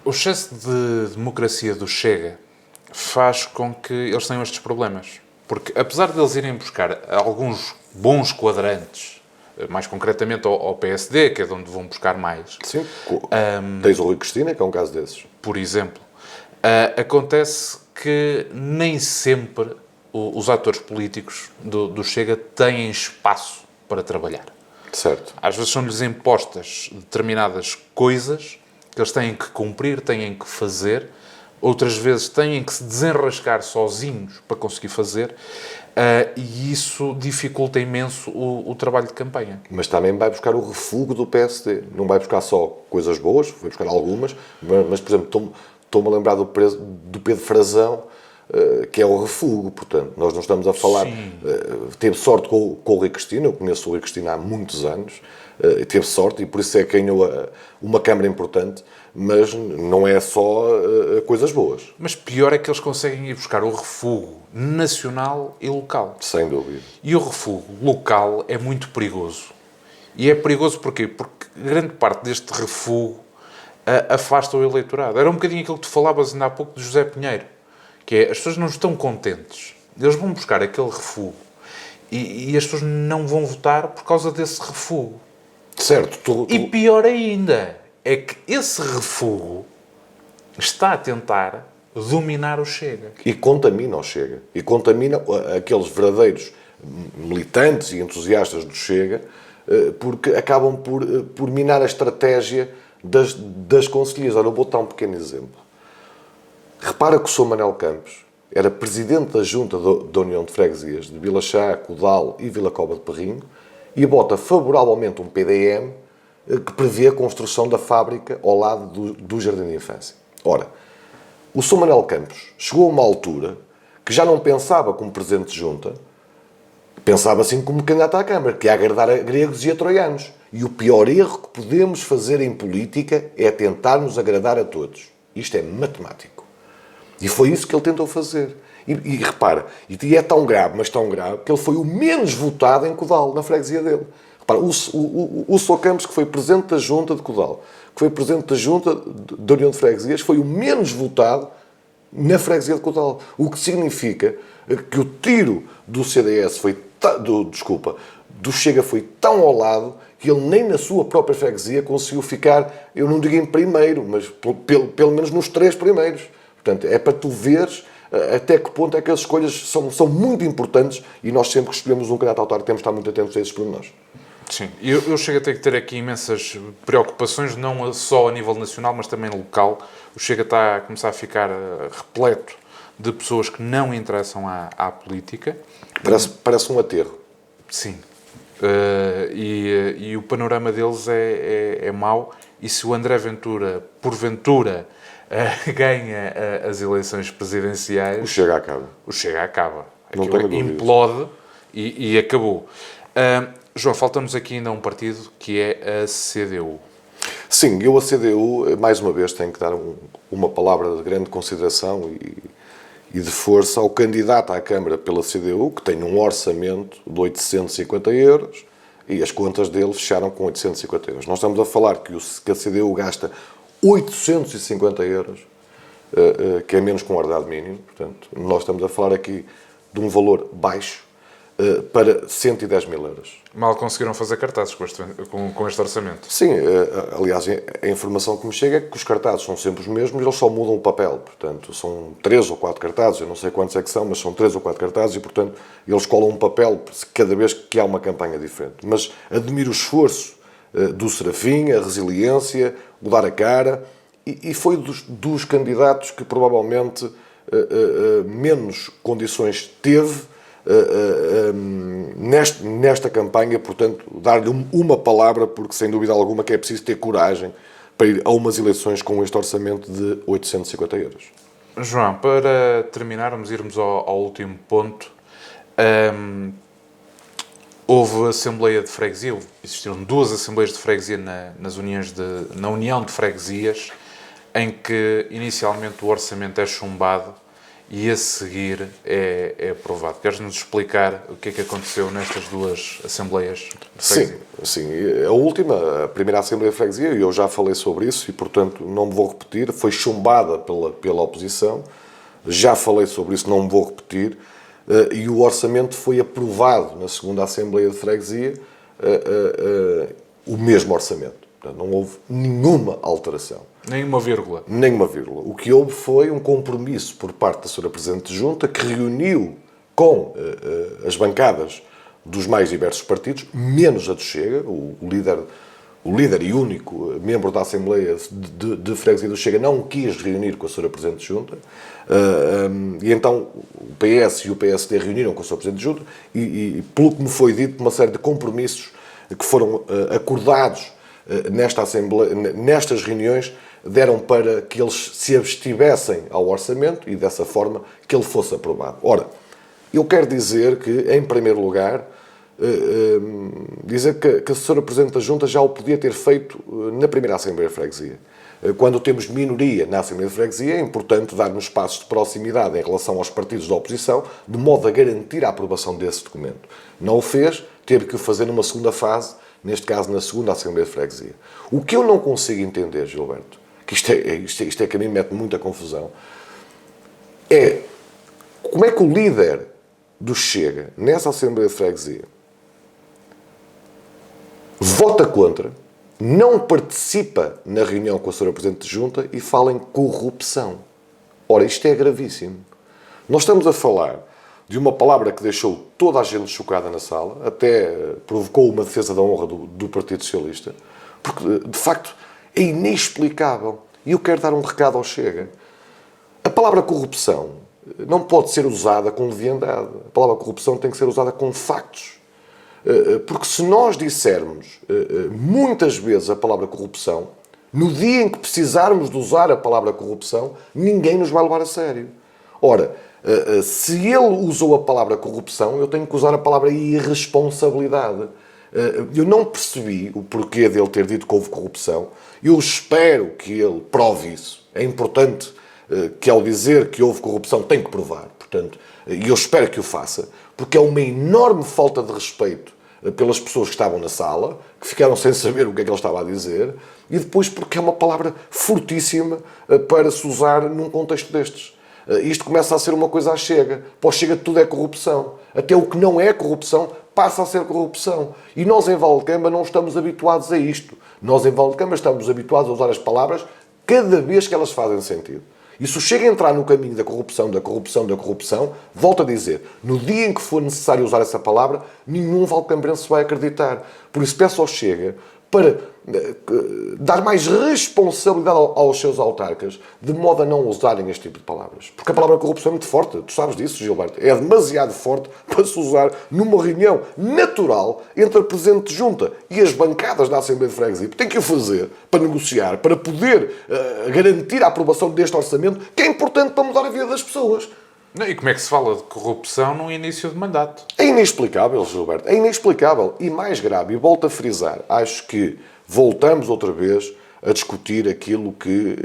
O excesso de democracia do Chega faz com que eles tenham estes problemas. Porque, apesar de eles irem buscar alguns bons quadrantes, mais concretamente ao PSD, que é de onde vão buscar mais... Sim, tens o Rui Cristina, que é um caso desses. Por exemplo, acontece que nem sempre os atores políticos do Chega têm espaço para trabalhar. Certo. Às vezes são-lhes impostas determinadas coisas que eles têm que cumprir, têm que fazer. Outras vezes têm que se desenrascar sozinhos para conseguir fazer, e isso dificulta imenso o trabalho de campanha. Mas também vai buscar o refúgio do PSD. Não vai buscar só coisas boas, vai buscar algumas, mas por exemplo, estou-me a lembrar do Pedro Frazão, que é o refúgio. Portanto, nós não estamos a falar... teve sorte com o Rui Cristina, eu conheço o Rui Cristina há muitos anos, teve sorte, e por isso é que ganhou uma Câmara importante, mas não é só coisas boas. Mas pior é que eles conseguem ir buscar o refúgio nacional e local. Sem dúvida. E o refúgio local é muito perigoso. E é perigoso porquê? Porque grande parte deste refúgio afasta o eleitorado. Era um bocadinho aquilo que tu falavas ainda há pouco de José Pinheiro, que é, as pessoas não estão contentes. Eles vão buscar aquele refúgio e as pessoas não vão votar por causa desse refúgio. Certo. E pior ainda, é que esse refúgio está a tentar dominar o Chega. E contamina o Chega. E contamina aqueles verdadeiros militantes e entusiastas do Chega, porque acabam por minar a estratégia das conselheiras. Olha, eu vou dar um pequeno exemplo. Repara que o Sr. Manuel Campos era presidente da Junta da União de Freguesias de Vila Chá, Codal e Vila Cova de Perrinho, e vota favoravelmente um PDM que prevê a construção da fábrica ao lado do Jardim de Infância. Ora, o Sr. Manuel Campos chegou a uma altura que já não pensava como presidente de junta, pensava assim como candidato à Câmara, que ia agradar a gregos e a troianos. E o pior erro que podemos fazer em política é tentarmos agradar a todos. Isto é matemático. E foi isso que ele tentou fazer. E repara, e é tão grave, mas tão grave, que ele foi o menos votado em Codal, na freguesia dele. Repara, o Socambos, que foi presidente da Junta de Codal, que foi presidente da Junta da União de Freguesias, foi o menos votado na freguesia de Codal. O que significa que o tiro do CDS do Chega foi tão ao lado que ele nem na sua própria freguesia conseguiu ficar, eu não digo em primeiro, mas pelo menos nos 3 primeiros. Portanto, é para tu veres até que ponto é que as escolhas são muito importantes e nós sempre que escolhemos um candidato autarca temos de estar muito atentos a esses pormenores. Sim, eu chego a ter que ter aqui imensas preocupações, não só a nível nacional, mas também local. O Chega está a começar a ficar repleto de pessoas que não interessam à política. Parece um aterro. Sim. E o panorama deles é mau. E se o André Ventura, porventura, ganha as eleições presidenciais... O Chega acaba. O Chega acaba. Não Aquilo tenho dúvidas. implode e acabou. João, falta-nos aqui ainda um partido que é a CDU. Sim, eu a CDU, mais uma vez, tenho que dar uma palavra de grande consideração e de força ao candidato à Câmara pela CDU, que tem um orçamento de 850 euros e as contas dele fecharam com 850 euros. Nós estamos a falar que a CDU gasta 850 euros, que é menos que um ordenado mínimo. Portanto, nós estamos a falar aqui de um valor baixo para 110 mil euros. Mal conseguiram fazer cartazes com este orçamento. Sim, aliás, a informação que me chega é que os cartazes são sempre os mesmos, eles só mudam o papel. Portanto, são 3 ou 4 cartazes, eu não sei quantos é que são, mas são 3 ou 4 cartazes e, portanto, eles colam um papel cada vez que há uma campanha diferente. Mas admiro o esforço do Serafim, a resiliência, o dar a cara, e foi dos candidatos que provavelmente menos condições teve nesta campanha, portanto, dar-lhe uma palavra, porque sem dúvida alguma que é preciso ter coragem para ir a umas eleições com este orçamento de 850 euros. João, para terminarmos, irmos ao último ponto, houve Assembleia de Freguesia, existiram 2 Assembleias de Freguesia na União de Freguesias, em que inicialmente o orçamento é chumbado e a seguir é aprovado. Queres-nos explicar o que é que aconteceu nestas 2 Assembleias de Freguesia? Sim. A primeira Assembleia de Freguesia, eu já falei sobre isso e, portanto, não me vou repetir, foi chumbada pela oposição, já falei sobre isso, não me vou repetir, e o orçamento foi aprovado na segunda Assembleia de Freguesia, o mesmo orçamento. Portanto, não houve nenhuma alteração. Nenhuma vírgula. Nenhuma vírgula. O que houve foi um compromisso por parte da Sra. Presidente de Junta, que reuniu com as bancadas dos mais diversos partidos, menos a do Chega, o líder e único membro da Assembleia de Freguesia do Chega não quis reunir com a Sra. Presidente de Junta, e então o PS e o PSD reuniram com a Sra. Presidente de Junta e, pelo que me foi dito, uma série de compromissos que foram acordados nestas reuniões deram para que eles se abstivessem ao orçamento e, dessa forma, que ele fosse aprovado. Ora, eu quero dizer que, em primeiro lugar, dizer que a Sra. Presidente da Junta já o podia ter feito na primeira Assembleia de Freguesia. Quando temos minoria na Assembleia de Freguesia, é importante dar-nos espaços de proximidade em relação aos partidos da oposição, de modo a garantir a aprovação desse documento. Não o fez, teve que o fazer numa segunda fase, neste caso na segunda Assembleia de Freguesia. O que eu não consigo entender, Gilberto, que isto é que a mim mete muita confusão, é como é que o líder do Chega, nessa Assembleia de Freguesia, vota contra, não participa na reunião com a Sra. Presidente de Junta e fala em corrupção. Ora, isto é gravíssimo. Nós estamos a falar de uma palavra que deixou toda a gente chocada na sala, até provocou uma defesa da honra do Partido Socialista, porque, de facto, é inexplicável. E eu quero dar um recado ao Chega. A palavra corrupção não pode ser usada com leviandade. A palavra corrupção tem que ser usada com factos. Porque se nós dissermos muitas vezes a palavra corrupção, no dia em que precisarmos de usar a palavra corrupção, ninguém nos vai levar a sério. Ora, se ele usou a palavra corrupção, eu tenho que usar a palavra irresponsabilidade. Eu não percebi o porquê dele ter dito que houve corrupção. Eu espero que ele prove isso. É importante que, ao dizer que houve corrupção, tem que provar. Portanto, e eu espero que o faça, porque é uma enorme falta de respeito pelas pessoas que estavam na sala, que ficaram sem saber o que é que ele estava a dizer, e depois porque é uma palavra fortíssima para se usar num contexto destes. Isto começa a ser uma coisa à Chega. Para o Chega tudo é corrupção. Até o que não é corrupção passa a ser corrupção. E nós em Valdecamba não estamos habituados a isto. Nós em Valdecamba estamos habituados a usar as palavras cada vez que elas fazem sentido. E se o Chega a entrar no caminho da corrupção, volto a dizer, no dia em que for necessário usar essa palavra, nenhum valdecambrense vai acreditar. Por isso peço ao Chega para dar mais responsabilidade aos seus autarcas, de modo a não usarem este tipo de palavras. Porque a palavra corrupção é muito forte, tu sabes disso, Gilberto. É demasiado forte para se usar numa reunião natural entre a Presidente de Junta e as bancadas da Assembleia de Freguesia. Tem que o fazer para negociar, para poder garantir a aprovação deste orçamento, que é importante para mudar a vida das pessoas. E como é que se fala de corrupção no início de mandato? É inexplicável, Gilberto. É inexplicável. E mais grave, e volto a frisar, acho que voltamos outra vez a discutir aquilo que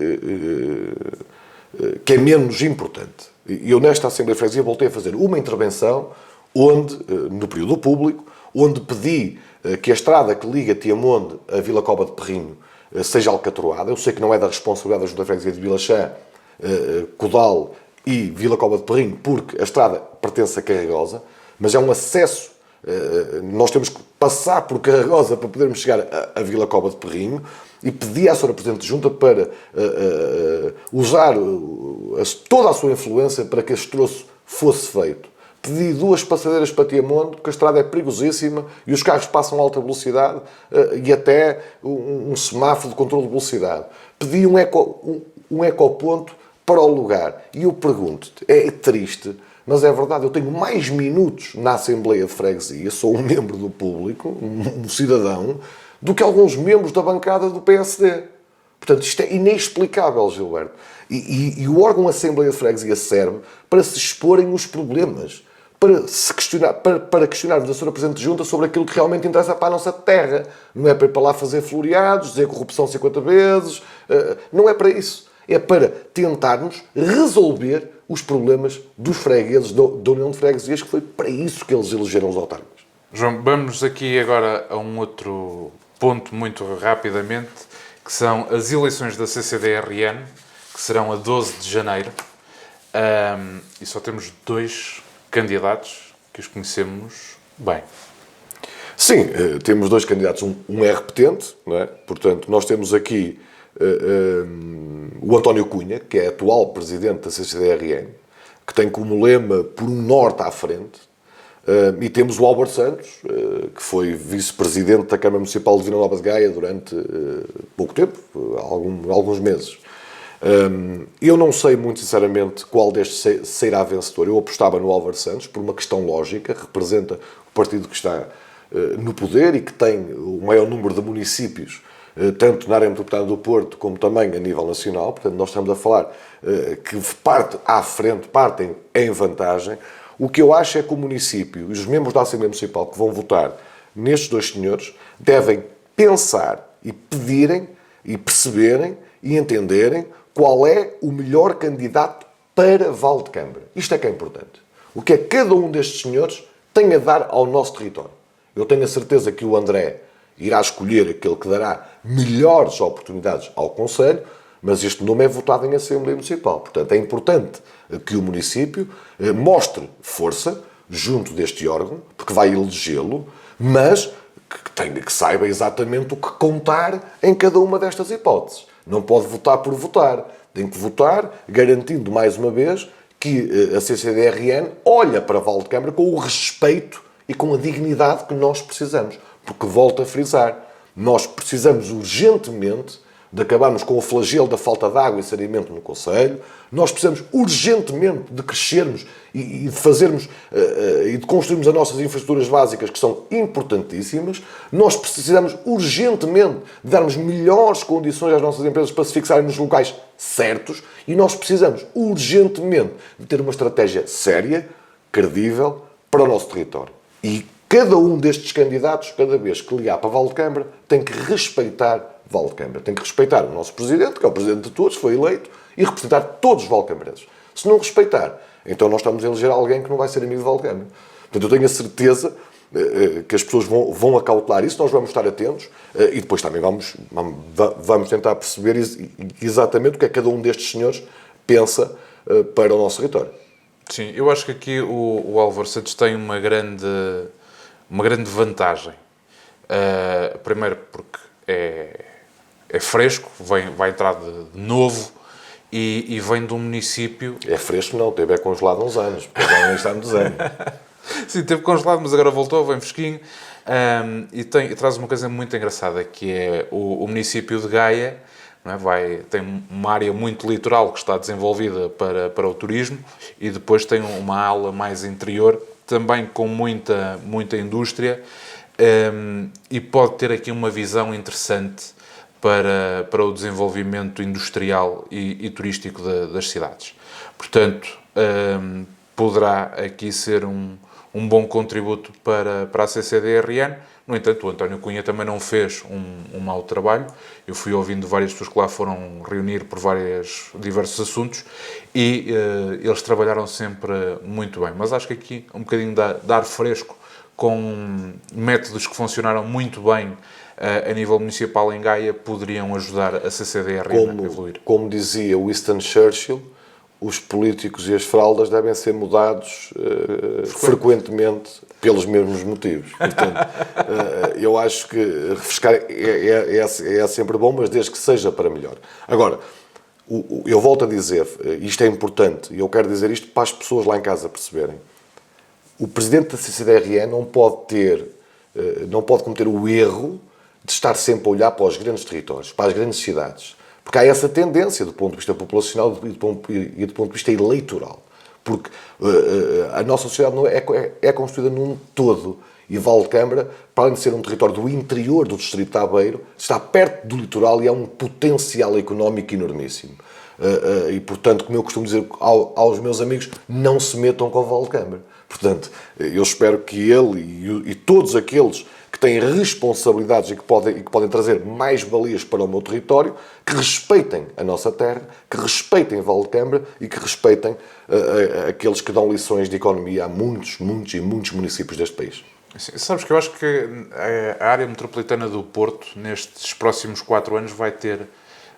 é menos importante. Eu, nesta Assembleia de Freguesia, voltei a fazer uma intervenção onde, no período público, onde pedi que a estrada que liga Tiamonde a Vila Cova de Perrinho seja alcatroada. Eu sei que não é da responsabilidade da Junta de Freguesia de Vilachã, Codal e Vila Cova de Perrinho, porque a estrada pertence a Carregosa, mas é um acesso. Nós temos que passar por Carregosa para podermos chegar a Vila Cova de Perrinho, e pedi à Sra. Presidente de Junta para usar toda a sua influência para que este troço fosse feito. Pedi 2 passadeiras para Tiamonde, porque a estrada é perigosíssima e os carros passam a alta velocidade, e até um semáforo de controle de velocidade. Pedi um ecoponto para o lugar. E eu pergunto-te, é triste, mas é verdade, eu tenho mais minutos na Assembleia de Freguesia, sou um membro do público, um cidadão, do que alguns membros da bancada do PSD. Portanto, isto é inexplicável, Gilberto. E o órgão Assembleia de Freguesia serve para se exporem os problemas, para questionarmos a Sra. Presidente de Junta sobre aquilo que realmente interessa para a nossa terra. Não é para ir para lá fazer floreados, dizer corrupção 50 vezes, não é para isso. É para tentarmos resolver os problemas dos fregueses, da União de Freguesias, que foi para isso que eles elegeram os autárquicos. João, vamos aqui agora a um outro ponto muito rapidamente, que são as eleições da CCDRN, que serão a 12 de janeiro. E só temos 2 candidatos que os conhecemos bem. Sim, temos 2 candidatos. Um é repetente, não é? Portanto, nós temos aqui o António Cunha, que é atual presidente da CCDRN, que tem como lema por um norte à frente, e temos o Álvaro Santos, que foi vice-presidente da Câmara Municipal de Vila Nova de Gaia durante pouco tempo, alguns meses. Eu não sei muito sinceramente qual destes será vencedor. Eu apostava no Álvaro Santos por uma questão lógica, representa o partido que está no poder e que tem o maior número de municípios, tanto na área metropolitana do Porto como também a nível nacional. Portanto, nós estamos a falar que parte à frente, partem em vantagem. O que eu acho é que o município e os membros da Assembleia Municipal que vão votar nestes 2 senhores devem pensar e pedirem e perceberem e entenderem qual é o melhor candidato para Valdecambra. Isto é que é importante. O que é que cada um destes senhores tem a dar ao nosso território. Eu tenho a certeza que o André irá escolher aquele que dará melhores oportunidades ao Conselho, mas este nome é votado em Assembleia Municipal. Portanto, é importante que o município mostre força junto deste órgão, porque vai elegê-lo, mas que saiba exatamente o que contar em cada uma destas hipóteses. Não pode votar por votar. Tem que votar garantindo, mais uma vez, que a CCDRN olha para Valdecambra com o respeito e com a dignidade que nós precisamos. Porque, volto a frisar, nós precisamos urgentemente de acabarmos com o flagelo da falta de água e saneamento no Conselho. Nós precisamos urgentemente de crescermos e de fazermos e de construirmos as nossas infraestruturas básicas, que são importantíssimas. Nós precisamos urgentemente de darmos melhores condições às nossas empresas para se fixarem nos locais certos, e nós precisamos urgentemente de ter uma estratégia séria, credível, para o nosso território. E cada um destes candidatos, cada vez que ligar para Valdecambra, tem que respeitar Valdecambra. Tem que respeitar o nosso presidente, que é o presidente de todos, foi eleito, e representar todos os valcambrenses. Se não respeitar, então nós estamos a eleger alguém que não vai ser amigo de Valdecambra. Portanto, eu tenho a certeza que as pessoas vão acautelar isso, nós vamos estar atentos e depois também vamos tentar perceber exatamente o que é que cada um destes senhores pensa para o nosso território. Sim, eu acho que aqui o Álvaro Santos tem uma grande vantagem. Primeiro porque é fresco, vai entrar de novo e vem de um município... É fresco não, teve congelado há uns anos, porque já não está há muitos anos. Sim, teve congelado, mas agora voltou, vem fresquinho. E traz uma coisa muito engraçada, que é o município de Gaia, não é? Tem uma área muito litoral que está desenvolvida para o turismo e depois tem uma ala mais interior, também com muita indústria, e pode ter aqui uma visão interessante para o desenvolvimento industrial e turístico das cidades. Portanto, poderá aqui ser um bom contributo para a CCDRN. No entanto, o António Cunha também não fez um mau trabalho. Eu fui ouvindo várias pessoas que lá foram reunir por diversos assuntos e eles trabalharam sempre muito bem. Mas acho que aqui um bocadinho de ar fresco, com métodos que funcionaram muito bem a nível municipal em Gaia, poderiam ajudar a CCDRN a evoluir. Como dizia Winston Churchill, os políticos e as fraldas devem ser mudados frequentemente pelos mesmos motivos. Portanto, eu acho que refrescar é sempre bom, mas desde que seja para melhor. Agora, eu volto a dizer, isto é importante, e eu quero dizer isto para as pessoas lá em casa perceberem. O presidente da CCDRN não pode cometer o erro de estar sempre a olhar para os grandes territórios, para as grandes cidades. Porque há essa tendência do ponto de vista populacional e do ponto de vista eleitoral. Porque a nossa sociedade não é construída num todo. E Valcâmara, para além de ser um território do interior do distrito de Aveiro, está perto do litoral e é um potencial económico enormíssimo. E, portanto, como eu costumo dizer aos meus amigos, não se metam com Valcâmara. Portanto, eu espero que ele e todos aqueles que têm responsabilidades e que podem trazer mais valias para o meu território, que respeitem a nossa terra, que respeitem Valcâmara e que respeitem aqueles que dão lições de economia a muitos municípios deste país. Sim, sabes que eu acho que a área metropolitana do Porto, nestes próximos 4 anos, vai ter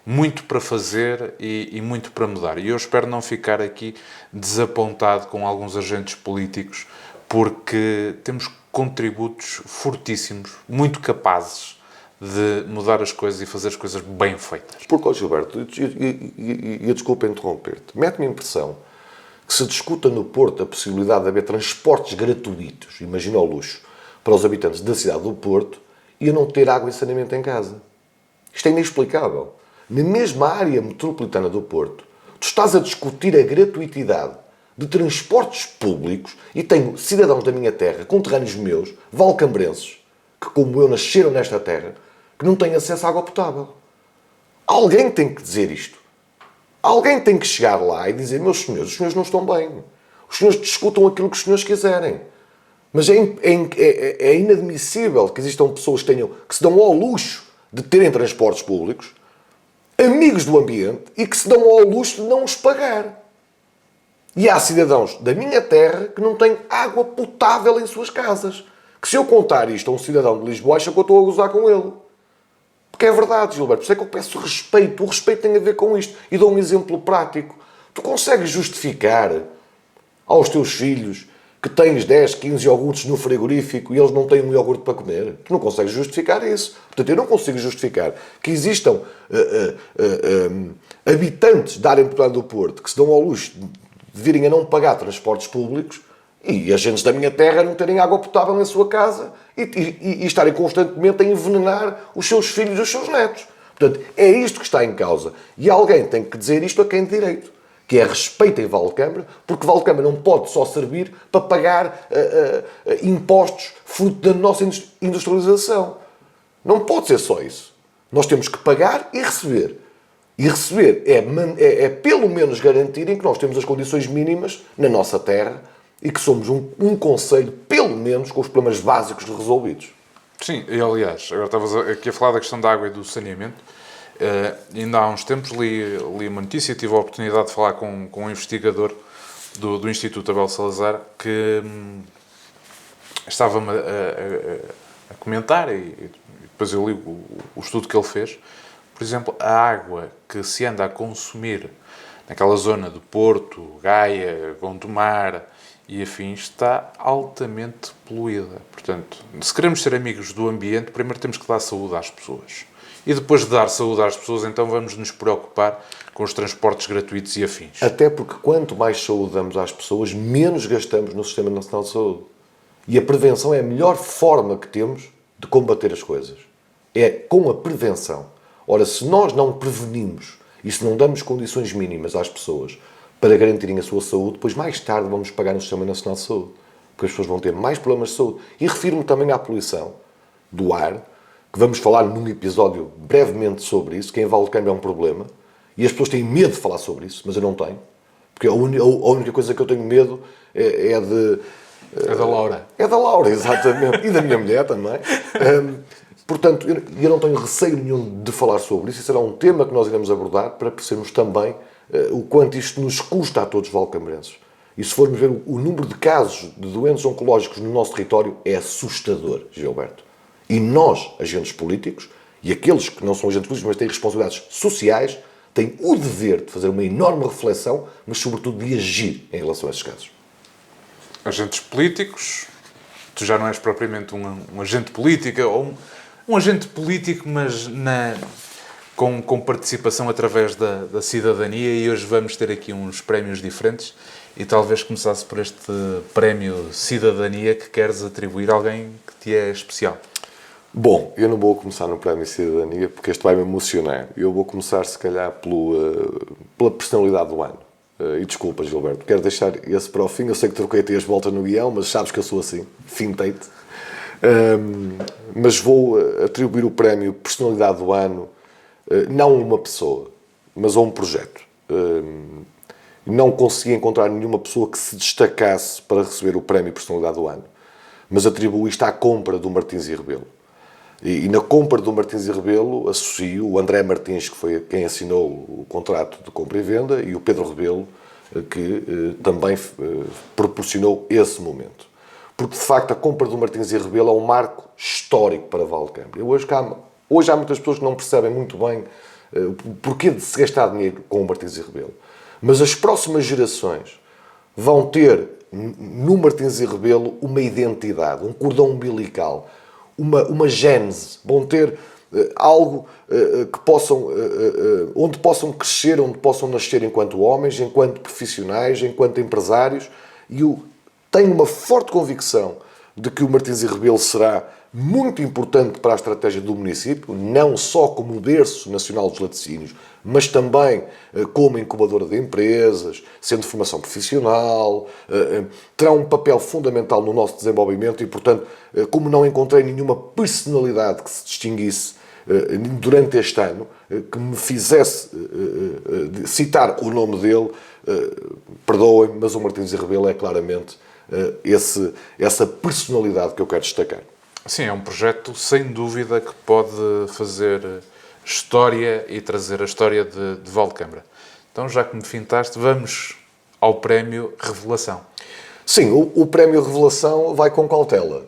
muito para fazer e muito para mudar. E eu espero não ficar aqui desapontado com alguns agentes políticos, porque temos contributos fortíssimos, muito capazes de mudar as coisas e fazer as coisas bem feitas. Porque, Gilberto, e desculpa interromper-te, mete-me a impressão que se discuta no Porto a possibilidade de haver transportes gratuitos, imagina o luxo, para os habitantes da cidade do Porto e a não ter água e saneamento em casa. Isto é inexplicável. Na mesma área metropolitana do Porto, tu estás a discutir a gratuitidade de transportes públicos e tenho cidadãos da minha terra, conterrâneos meus, valcambrenses, que como eu nasceram nesta terra, que não têm acesso à água potável. Alguém tem que dizer isto. Alguém tem que chegar lá e dizer, meus senhores, os senhores não estão bem. Os senhores discutam aquilo que os senhores quiserem. Mas é inadmissível que existam pessoas que se dão ao luxo de terem transportes públicos, amigos do ambiente, e que se dão ao luxo de não os pagar. E há cidadãos da minha terra que não têm água potável em suas casas. Que se eu contar isto a um cidadão de Lisboa, acha que eu estou a gozar com ele. Porque é verdade, Gilberto. Por isso é que eu peço respeito. O respeito tem a ver com isto. E dou um exemplo prático. Tu consegues justificar aos teus filhos que tens 10, 15 iogurtes no frigorífico e eles não têm um iogurte para comer? Tu não consegues justificar isso. Portanto, eu não consigo justificar que existam habitantes da área metropolitana do Porto que se dão ao luxo de virem a não pagar transportes públicos e agentes da minha terra não terem água potável na sua casa e estarem constantemente a envenenar os seus filhos e os seus netos. Portanto, é isto que está em causa. E alguém tem que dizer isto a quem de direito, que é respeitem Valcâmara, porque Valcâmara não pode só servir para pagar impostos fruto da nossa industrialização. Não pode ser só isso. Nós temos que pagar e receber. E receber é pelo menos garantirem que nós temos as condições mínimas na nossa terra e que somos um concelho, pelo menos, com os problemas básicos resolvidos. Sim, e aliás, agora estavas aqui a falar da questão da água e do saneamento. Ainda há uns tempos li uma notícia, tive a oportunidade de falar com um investigador do Instituto Abel Salazar que estava-me a comentar e depois eu li o estudo que ele fez. Por exemplo, a água que se anda a consumir naquela zona do Porto, Gaia, Gondomar e afins está altamente poluída. Portanto, se queremos ser amigos do ambiente, primeiro temos que dar saúde às pessoas. E depois de dar saúde às pessoas, então vamos nos preocupar com os transportes gratuitos e afins. Até porque quanto mais saúde damos às pessoas, menos gastamos no Sistema Nacional de Saúde. E a prevenção é a melhor forma que temos de combater as coisas. É com a prevenção. Ora, se nós não prevenimos e se não damos condições mínimas às pessoas para garantirem a sua saúde, depois mais tarde vamos pagar no Sistema Nacional de Saúde. Porque as pessoas vão ter mais problemas de saúde. E refiro-me também à poluição do ar, que vamos falar num episódio brevemente sobre isso, que em Vallecâmbio é um problema. E as pessoas têm medo de falar sobre isso, mas eu não tenho. Porque a única coisa que eu tenho medo é de... É da Laura. É da Laura, exatamente. E da minha mulher também. Portanto, eu não tenho receio nenhum de falar sobre isso. Isso será um tema que nós iremos abordar para percebermos também o quanto isto nos custa a todos os valcambrenses. E se formos ver o número de casos de doentes oncológicos no nosso território é assustador, Gilberto. E nós, agentes políticos, e aqueles que não são agentes políticos, mas têm responsabilidades sociais, têm o dever de fazer uma enorme reflexão, mas sobretudo de agir em relação a esses casos. Agentes políticos, tu já não és propriamente um agente político, ou um agente político, mas com participação através da cidadania, e hoje vamos ter aqui uns prémios diferentes e talvez começasse por este prémio Cidadania que queres atribuir a alguém que te é especial. Bom, eu não vou começar no Prémio Cidadania porque este vai-me emocionar. Eu vou começar, se calhar, pela personalidade do ano. E desculpa, Gilberto, quero deixar esse para o fim. Eu sei que troquei-te as voltas no guião, mas sabes que eu sou assim, fintei-te. Mas vou atribuir o prémio Personalidade do Ano não a uma pessoa, mas a um projeto. Não consegui encontrar nenhuma pessoa que se destacasse para receber o prémio Personalidade do Ano, mas atribuo isto à compra do Martins e Rebelo. E na compra do Martins e Rebelo associo o André Martins, que foi quem assinou o contrato de compra e venda, e o Pedro Rebelo, que também proporcionou esse momento. Porque, de facto, a compra do Martins e Rebelo é um marco histórico para Vallecâmbio. Hoje há muitas pessoas que não percebem muito bem o porquê de se gastar dinheiro com o Martins e Rebelo. Mas as próximas gerações vão ter no Martins e Rebelo uma identidade, um cordão umbilical, uma gênese, vão ter algo que possam, onde possam crescer, onde possam nascer enquanto homens, enquanto profissionais, enquanto empresários, e eu tenho uma forte convicção de que o Martins e Rebelo será muito importante para a estratégia do município, não só como berço nacional dos laticínios, mas também como incubadora de empresas, centro de formação profissional, terá um papel fundamental no nosso desenvolvimento e, portanto, como não encontrei nenhuma personalidade que se distinguisse durante este ano, que me fizesse citar o nome dele, perdoem-me, mas o Martins e Rebelo é claramente essa personalidade que eu quero destacar. Sim, é um projeto, sem dúvida, que pode fazer história e trazer a história de Vallecâmbra. Então, já que me fintaste, vamos ao prémio Revelação. Sim, o prémio Revelação vai com cautela.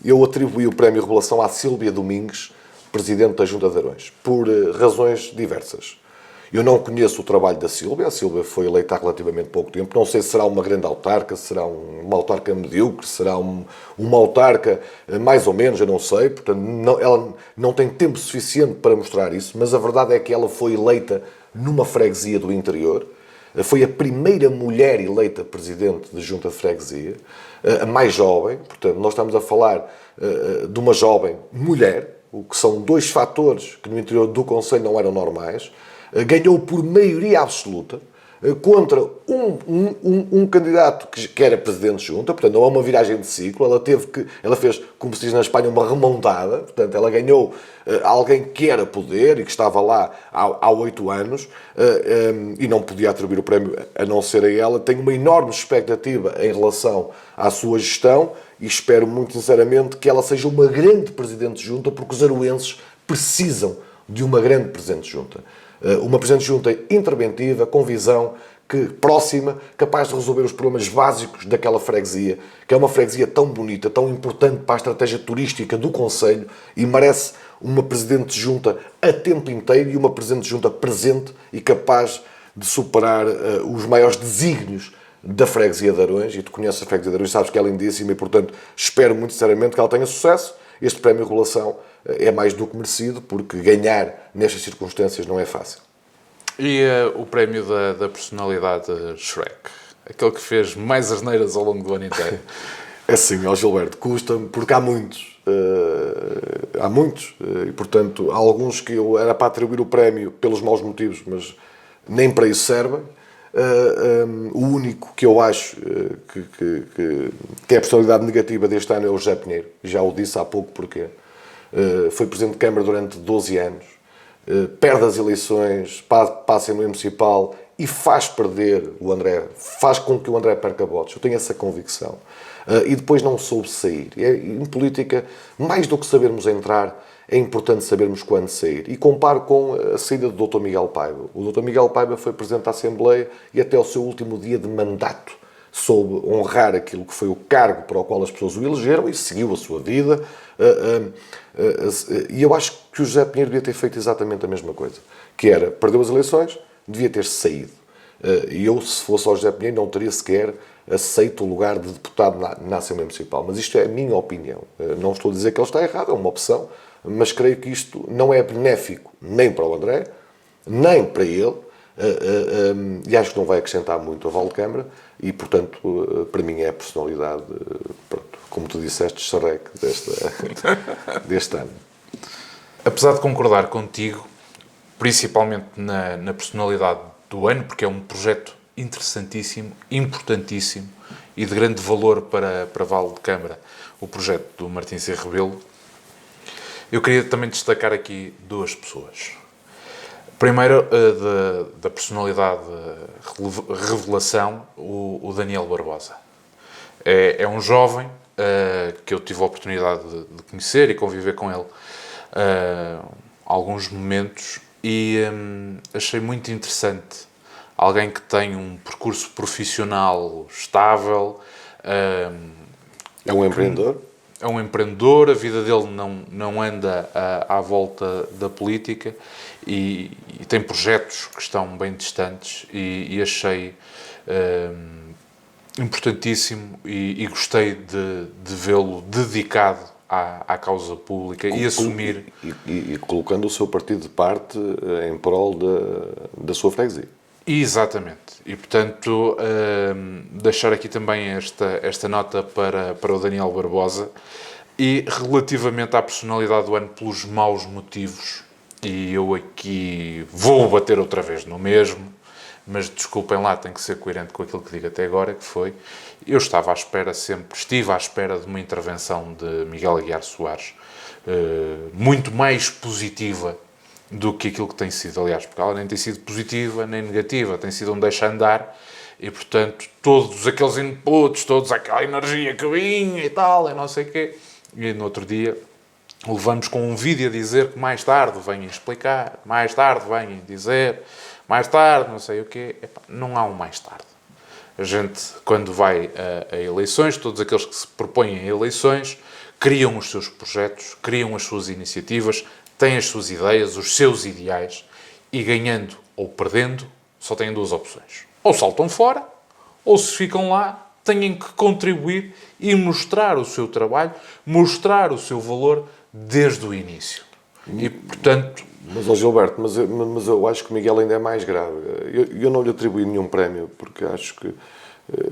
Eu atribuí o prémio Revelação à Sílvia Domingues, presidente da Junta de Arões, por razões diversas. Eu não conheço o trabalho da Sílvia. A Sílvia foi eleita há relativamente pouco tempo. Não sei se será uma grande autarca, se será uma autarca medíocre, se será uma autarca mais ou menos, eu não sei. Portanto, ela não tem tempo suficiente para mostrar isso, mas a verdade é que ela foi eleita numa freguesia do interior. Foi a primeira mulher eleita presidente da Junta de Freguesia, a mais jovem. Portanto, nós estamos a falar de uma jovem mulher, o que são dois fatores que no interior do concelho não eram normais. Ganhou por maioria absoluta contra um candidato que era presidente de junta, portanto não é uma viragem de ciclo, ela fez, como se diz na Espanha, uma remontada, portanto ela ganhou alguém que era poder e que estava lá há 8 anos e não podia atribuir o prémio a não ser a ela. Tenho uma enorme expectativa em relação à sua gestão e espero muito sinceramente que ela seja uma grande presidente de junta, porque os aroenses precisam de uma grande presidente de junta. Uma presidente de junta interventiva, com visão, próxima, capaz de resolver os problemas básicos daquela freguesia, que é uma freguesia tão bonita, tão importante para a estratégia turística do concelho e merece uma Presidente de Junta a tempo inteiro e uma Presidente de Junta presente e capaz de superar os maiores desígnios da freguesia de Arões. E tu conheces a freguesia de Arões, sabes que é lindíssima e, portanto, espero muito sinceramente que ela tenha sucesso. Este prémio de Revelação é mais do que merecido, porque ganhar nestas circunstâncias não é fácil. E o prémio da personalidade Shrek? Aquele que fez mais asneiras ao longo do ano inteiro. É assim, ó Gilberto, custa-me, porque há muitos. E, portanto, há alguns que eu era para atribuir o prémio pelos maus motivos, mas nem para isso servem. O único que eu acho que é a personalidade negativa deste ano é o José Pinheiro. Já o disse há pouco porquê. Foi Presidente de Câmara durante 12 anos. Perde as eleições para a Assembleia Municipal e faz perder o André, faz com que o André perca votos. Eu tenho essa convicção. E depois não soube sair. Em política, mais do que sabermos entrar, é importante sabermos quando sair. E comparo com a saída do Dr. Miguel Paiva. O Dr. Miguel Paiva foi Presidente da Assembleia e até o seu último dia de mandato soube honrar aquilo que foi o cargo para o qual as pessoas o elegeram e seguiu a sua vida. E eu acho que o José Pinheiro devia ter feito exatamente a mesma coisa. Que era, perdeu as eleições, devia ter saído. E eu, se fosse ao José Pinheiro, não teria sequer aceito o lugar de deputado na Assembleia Municipal. Mas isto é a minha opinião. Não estou a dizer que ele está errado, é uma opção. Mas creio que isto não é benéfico nem para o André, nem para ele. E acho que não vai acrescentar muito a Valdecâmara. E, portanto, para mim é a personalidade, pronto, como tu disseste, Shrek deste ano. Apesar de concordar contigo, principalmente na personalidade do ano, porque é um projeto interessantíssimo, importantíssimo e de grande valor para Valdecâmara, o projeto do Martins C. Rebelo, eu queria também destacar aqui duas pessoas. Primeiro, da personalidade revelação, o Daniel Barbosa. É um jovem que eu tive a oportunidade de conhecer e conviver com ele alguns momentos e achei muito interessante. Alguém que tem um percurso profissional estável. É um empreendedor? É um empreendedor, a vida dele não anda à volta da política e tem projetos que estão bem distantes e achei importantíssimo e gostei de vê-lo dedicado à causa pública e assumir... E colocando o seu partido de parte em prol da sua freguesia. Exatamente. E, portanto, deixar aqui também esta nota para o Daniel Barbosa. E relativamente à personalidade do ano pelos maus motivos, e eu aqui vou bater outra vez no mesmo, mas desculpem lá, tenho que ser coerente com aquilo que digo até agora, que foi, eu estive à espera de uma intervenção de Miguel Aguiar Soares muito mais positiva do que aquilo que tem sido, aliás, porque ela nem tem sido positiva nem negativa, tem sido um deixa-andar, e, portanto, todos aqueles inputs, toda aquela energia que vinha e tal, e não sei o quê, e no outro dia levamos com um vídeo a dizer que mais tarde venham explicar, mais tarde venham dizer, mais tarde, não sei o quê. Epá, não há um mais tarde. A gente, quando vai a eleições, todos aqueles que se propõem a eleições, criam os seus projetos, criam as suas iniciativas, têm as suas ideias, os seus ideais, e ganhando ou perdendo, só têm duas opções. Ou saltam fora, ou se ficam lá, têm que contribuir e mostrar o seu trabalho, mostrar o seu valor desde o início. E, portanto... Mas, Gilberto, mas eu acho que o Miguel ainda é mais grave. Eu não lhe atribuí nenhum prémio, porque acho que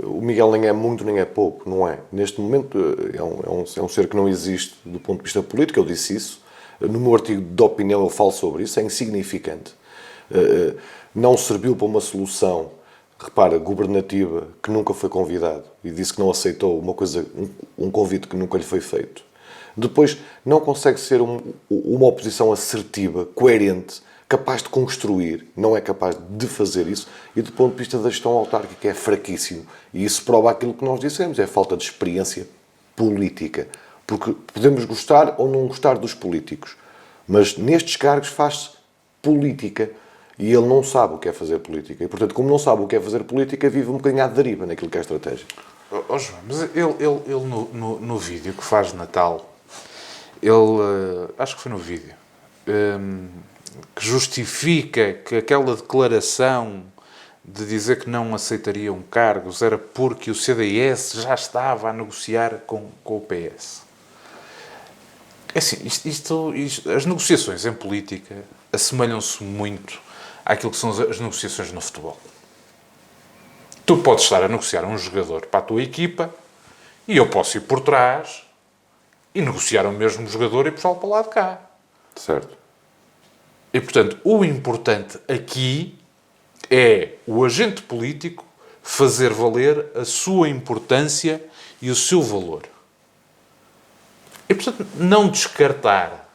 o Miguel nem é muito nem é pouco, não é? Neste momento é um ser que não existe do ponto de vista político, eu disse isso. No meu artigo de opinião eu falo sobre isso, é insignificante. Não serviu para uma solução, repara, governativa, que nunca foi convidado e disse que não aceitou um convite que nunca lhe foi feito. Depois, não consegue ser uma oposição assertiva, coerente, capaz de construir, não é capaz de fazer isso, e do ponto de vista da gestão autárquica é fraquíssimo. E isso prova aquilo que nós dissemos, é a falta de experiência política. Porque podemos gostar ou não gostar dos políticos, mas nestes cargos faz-se política. E ele não sabe o que é fazer política. E, portanto, como não sabe o que é fazer política, vive um bocadinho à deriva naquilo que é estratégia. João, mas ele no vídeo que faz de Natal, ele, acho que foi no vídeo, que justifica que aquela declaração de dizer que não aceitariam cargos era porque o CDS já estava a negociar com o PS. É assim, as negociações em política assemelham-se muito àquilo que são as negociações no futebol. Tu podes estar a negociar um jogador para a tua equipa e eu posso ir por trás e negociar o mesmo jogador e puxá-lo para lá de cá. Certo. E, portanto, o importante aqui é o agente político fazer valer a sua importância e o seu valor. E, portanto, não descartar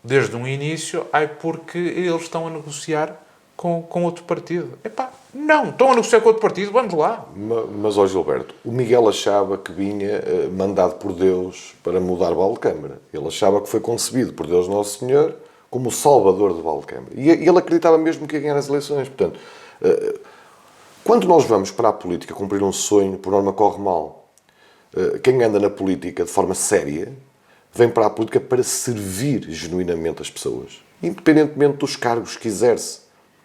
desde um início, porque eles estão a negociar com outro partido. Epá, não, estão a negociar com outro partido, vamos lá. Mas, ó Gilberto, o Miguel achava que vinha mandado por Deus para mudar Valde-Câmara. Ele achava que foi concebido por Deus Nosso Senhor como o salvador de Valde-Câmara. E ele acreditava mesmo que ia ganhar as eleições. Portanto, quando nós vamos para a política cumprir um sonho, por norma corre mal. Quem anda na política de forma séria vem para a política para servir genuinamente as pessoas, independentemente dos cargos que exerce.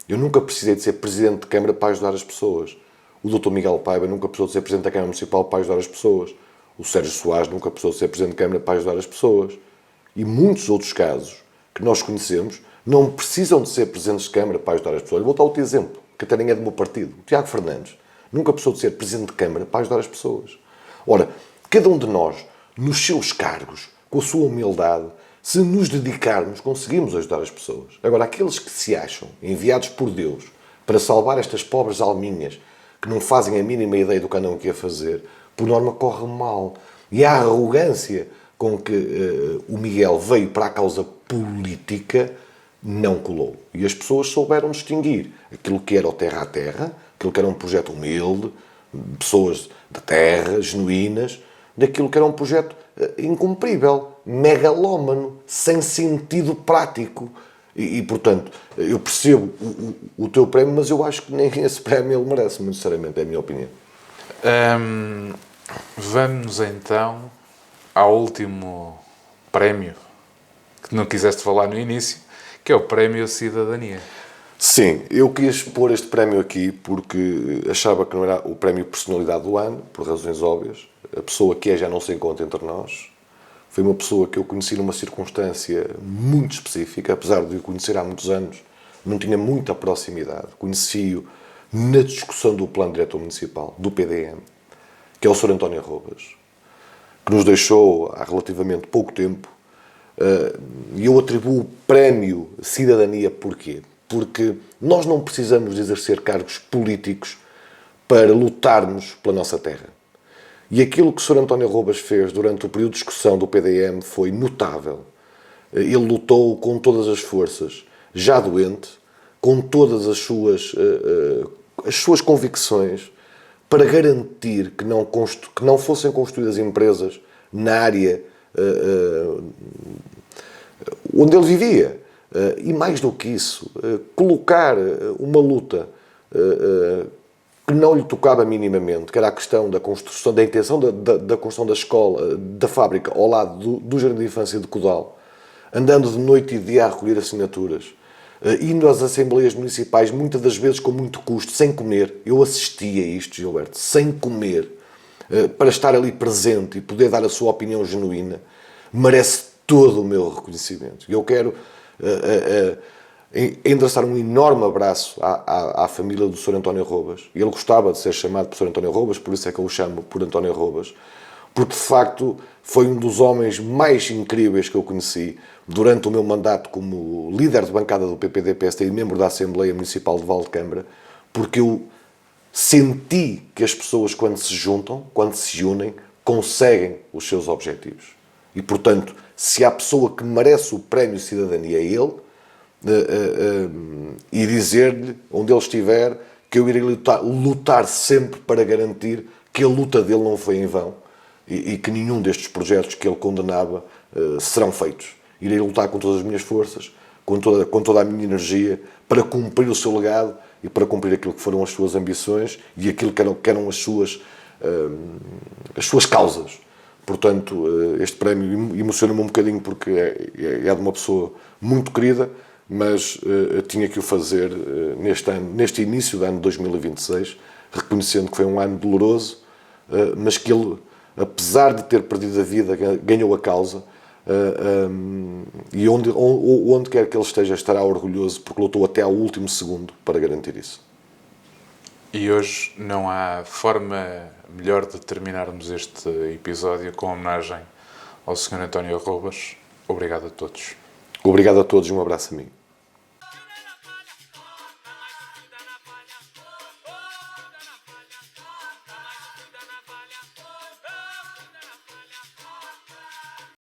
Eu nunca precisei de ser Presidente de Câmara para ajudar as pessoas. O Dr. Miguel Paiva nunca precisou de ser Presidente da Câmara Municipal para ajudar as pessoas. O Sérgio Soares nunca precisou de ser Presidente de Câmara para ajudar as pessoas. E muitos outros casos que nós conhecemos não precisam de ser Presidentes de Câmara para ajudar as pessoas. Eu vou dar outro exemplo, que até nem é do meu partido. O Tiago Fernandes nunca precisou de ser Presidente de Câmara para ajudar as pessoas. Ora, cada um de nós, nos seus cargos, com a sua humildade, se nos dedicarmos, conseguimos ajudar as pessoas. Agora, aqueles que se acham enviados por Deus para salvar estas pobres alminhas que não fazem a mínima ideia do que andam aqui a fazer, por norma corre mal. E a arrogância com que o Miguel veio para a causa política não colou. E as pessoas souberam distinguir aquilo que era o terra a terra, aquilo que era um projeto humilde, pessoas de terra, genuínas, daquilo que era um projeto incumprível, megalómano, sem sentido prático. E portanto, eu percebo o teu prémio, mas eu acho que nem esse prémio ele merece, muito sinceramente, é a minha opinião. Vamos então ao último prémio, que não quiseste falar no início, que é o Prémio Cidadania. Sim, eu quis pôr este prémio aqui porque achava que não era o prémio Personalidade do Ano, por razões óbvias. A pessoa que já não se encontra entre nós. Foi uma pessoa que eu conheci numa circunstância muito específica, apesar de o conhecer há muitos anos, não tinha muita proximidade. Conheci-o na discussão do Plano Diretor Municipal, do PDM, que é o Sr. António Roubas, que nos deixou há relativamente pouco tempo. E eu atribuo o Prémio Cidadania porquê? Porque nós não precisamos de exercer cargos políticos para lutarmos pela nossa terra. E aquilo que o Sr. António Roubas fez durante o período de discussão do PDM foi notável. Ele lutou com todas as forças, já doente, com todas as suas convicções, para garantir que não fossem construídas empresas na área onde ele vivia. E mais do que isso, colocar uma luta que não lhe tocava minimamente, que era a questão da construção, da intenção da construção da escola, da fábrica, ao lado do Jardim de Infância de Codal, andando de noite e de dia a recolher assinaturas, indo às assembleias municipais, muitas das vezes com muito custo, sem comer. Eu assisti a isto, Gilberto, sem comer, para estar ali presente e poder dar a sua opinião genuína, merece todo o meu reconhecimento. Eu quero endereçar um enorme abraço à família do Sr. António Roubas. Ele gostava de ser chamado por Sr. António Roubas, por isso é que eu o chamo por António Roubas, porque de facto foi um dos homens mais incríveis que eu conheci durante o meu mandato como líder de bancada do PPD-PSD e membro da Assembleia Municipal de Valde-Câmara, porque eu senti que as pessoas, quando se juntam, quando se unem, conseguem os seus objetivos. E, portanto, se há pessoa que merece o Prémio Cidadania é ele, e dizer-lhe, onde ele estiver, que eu irei lutar sempre para garantir que a luta dele não foi em vão e que nenhum destes projetos que ele condenava serão feitos. Irei lutar com todas as minhas forças com toda a minha energia para cumprir o seu legado e para cumprir aquilo que foram as suas ambições e aquilo que eram as suas causas. Portanto, este prémio emociona-me um bocadinho porque é de uma pessoa muito querida, mas tinha que o fazer neste início do ano 2026, reconhecendo que foi um ano doloroso, mas que ele, apesar de ter perdido a vida, ganhou a causa, e onde quer que ele esteja estará orgulhoso porque lutou até ao último segundo para garantir isso. E hoje não há forma melhor de terminarmos este episódio com homenagem ao Sr. António Roubas. Obrigado a todos. Obrigado a todos e um abraço a mim.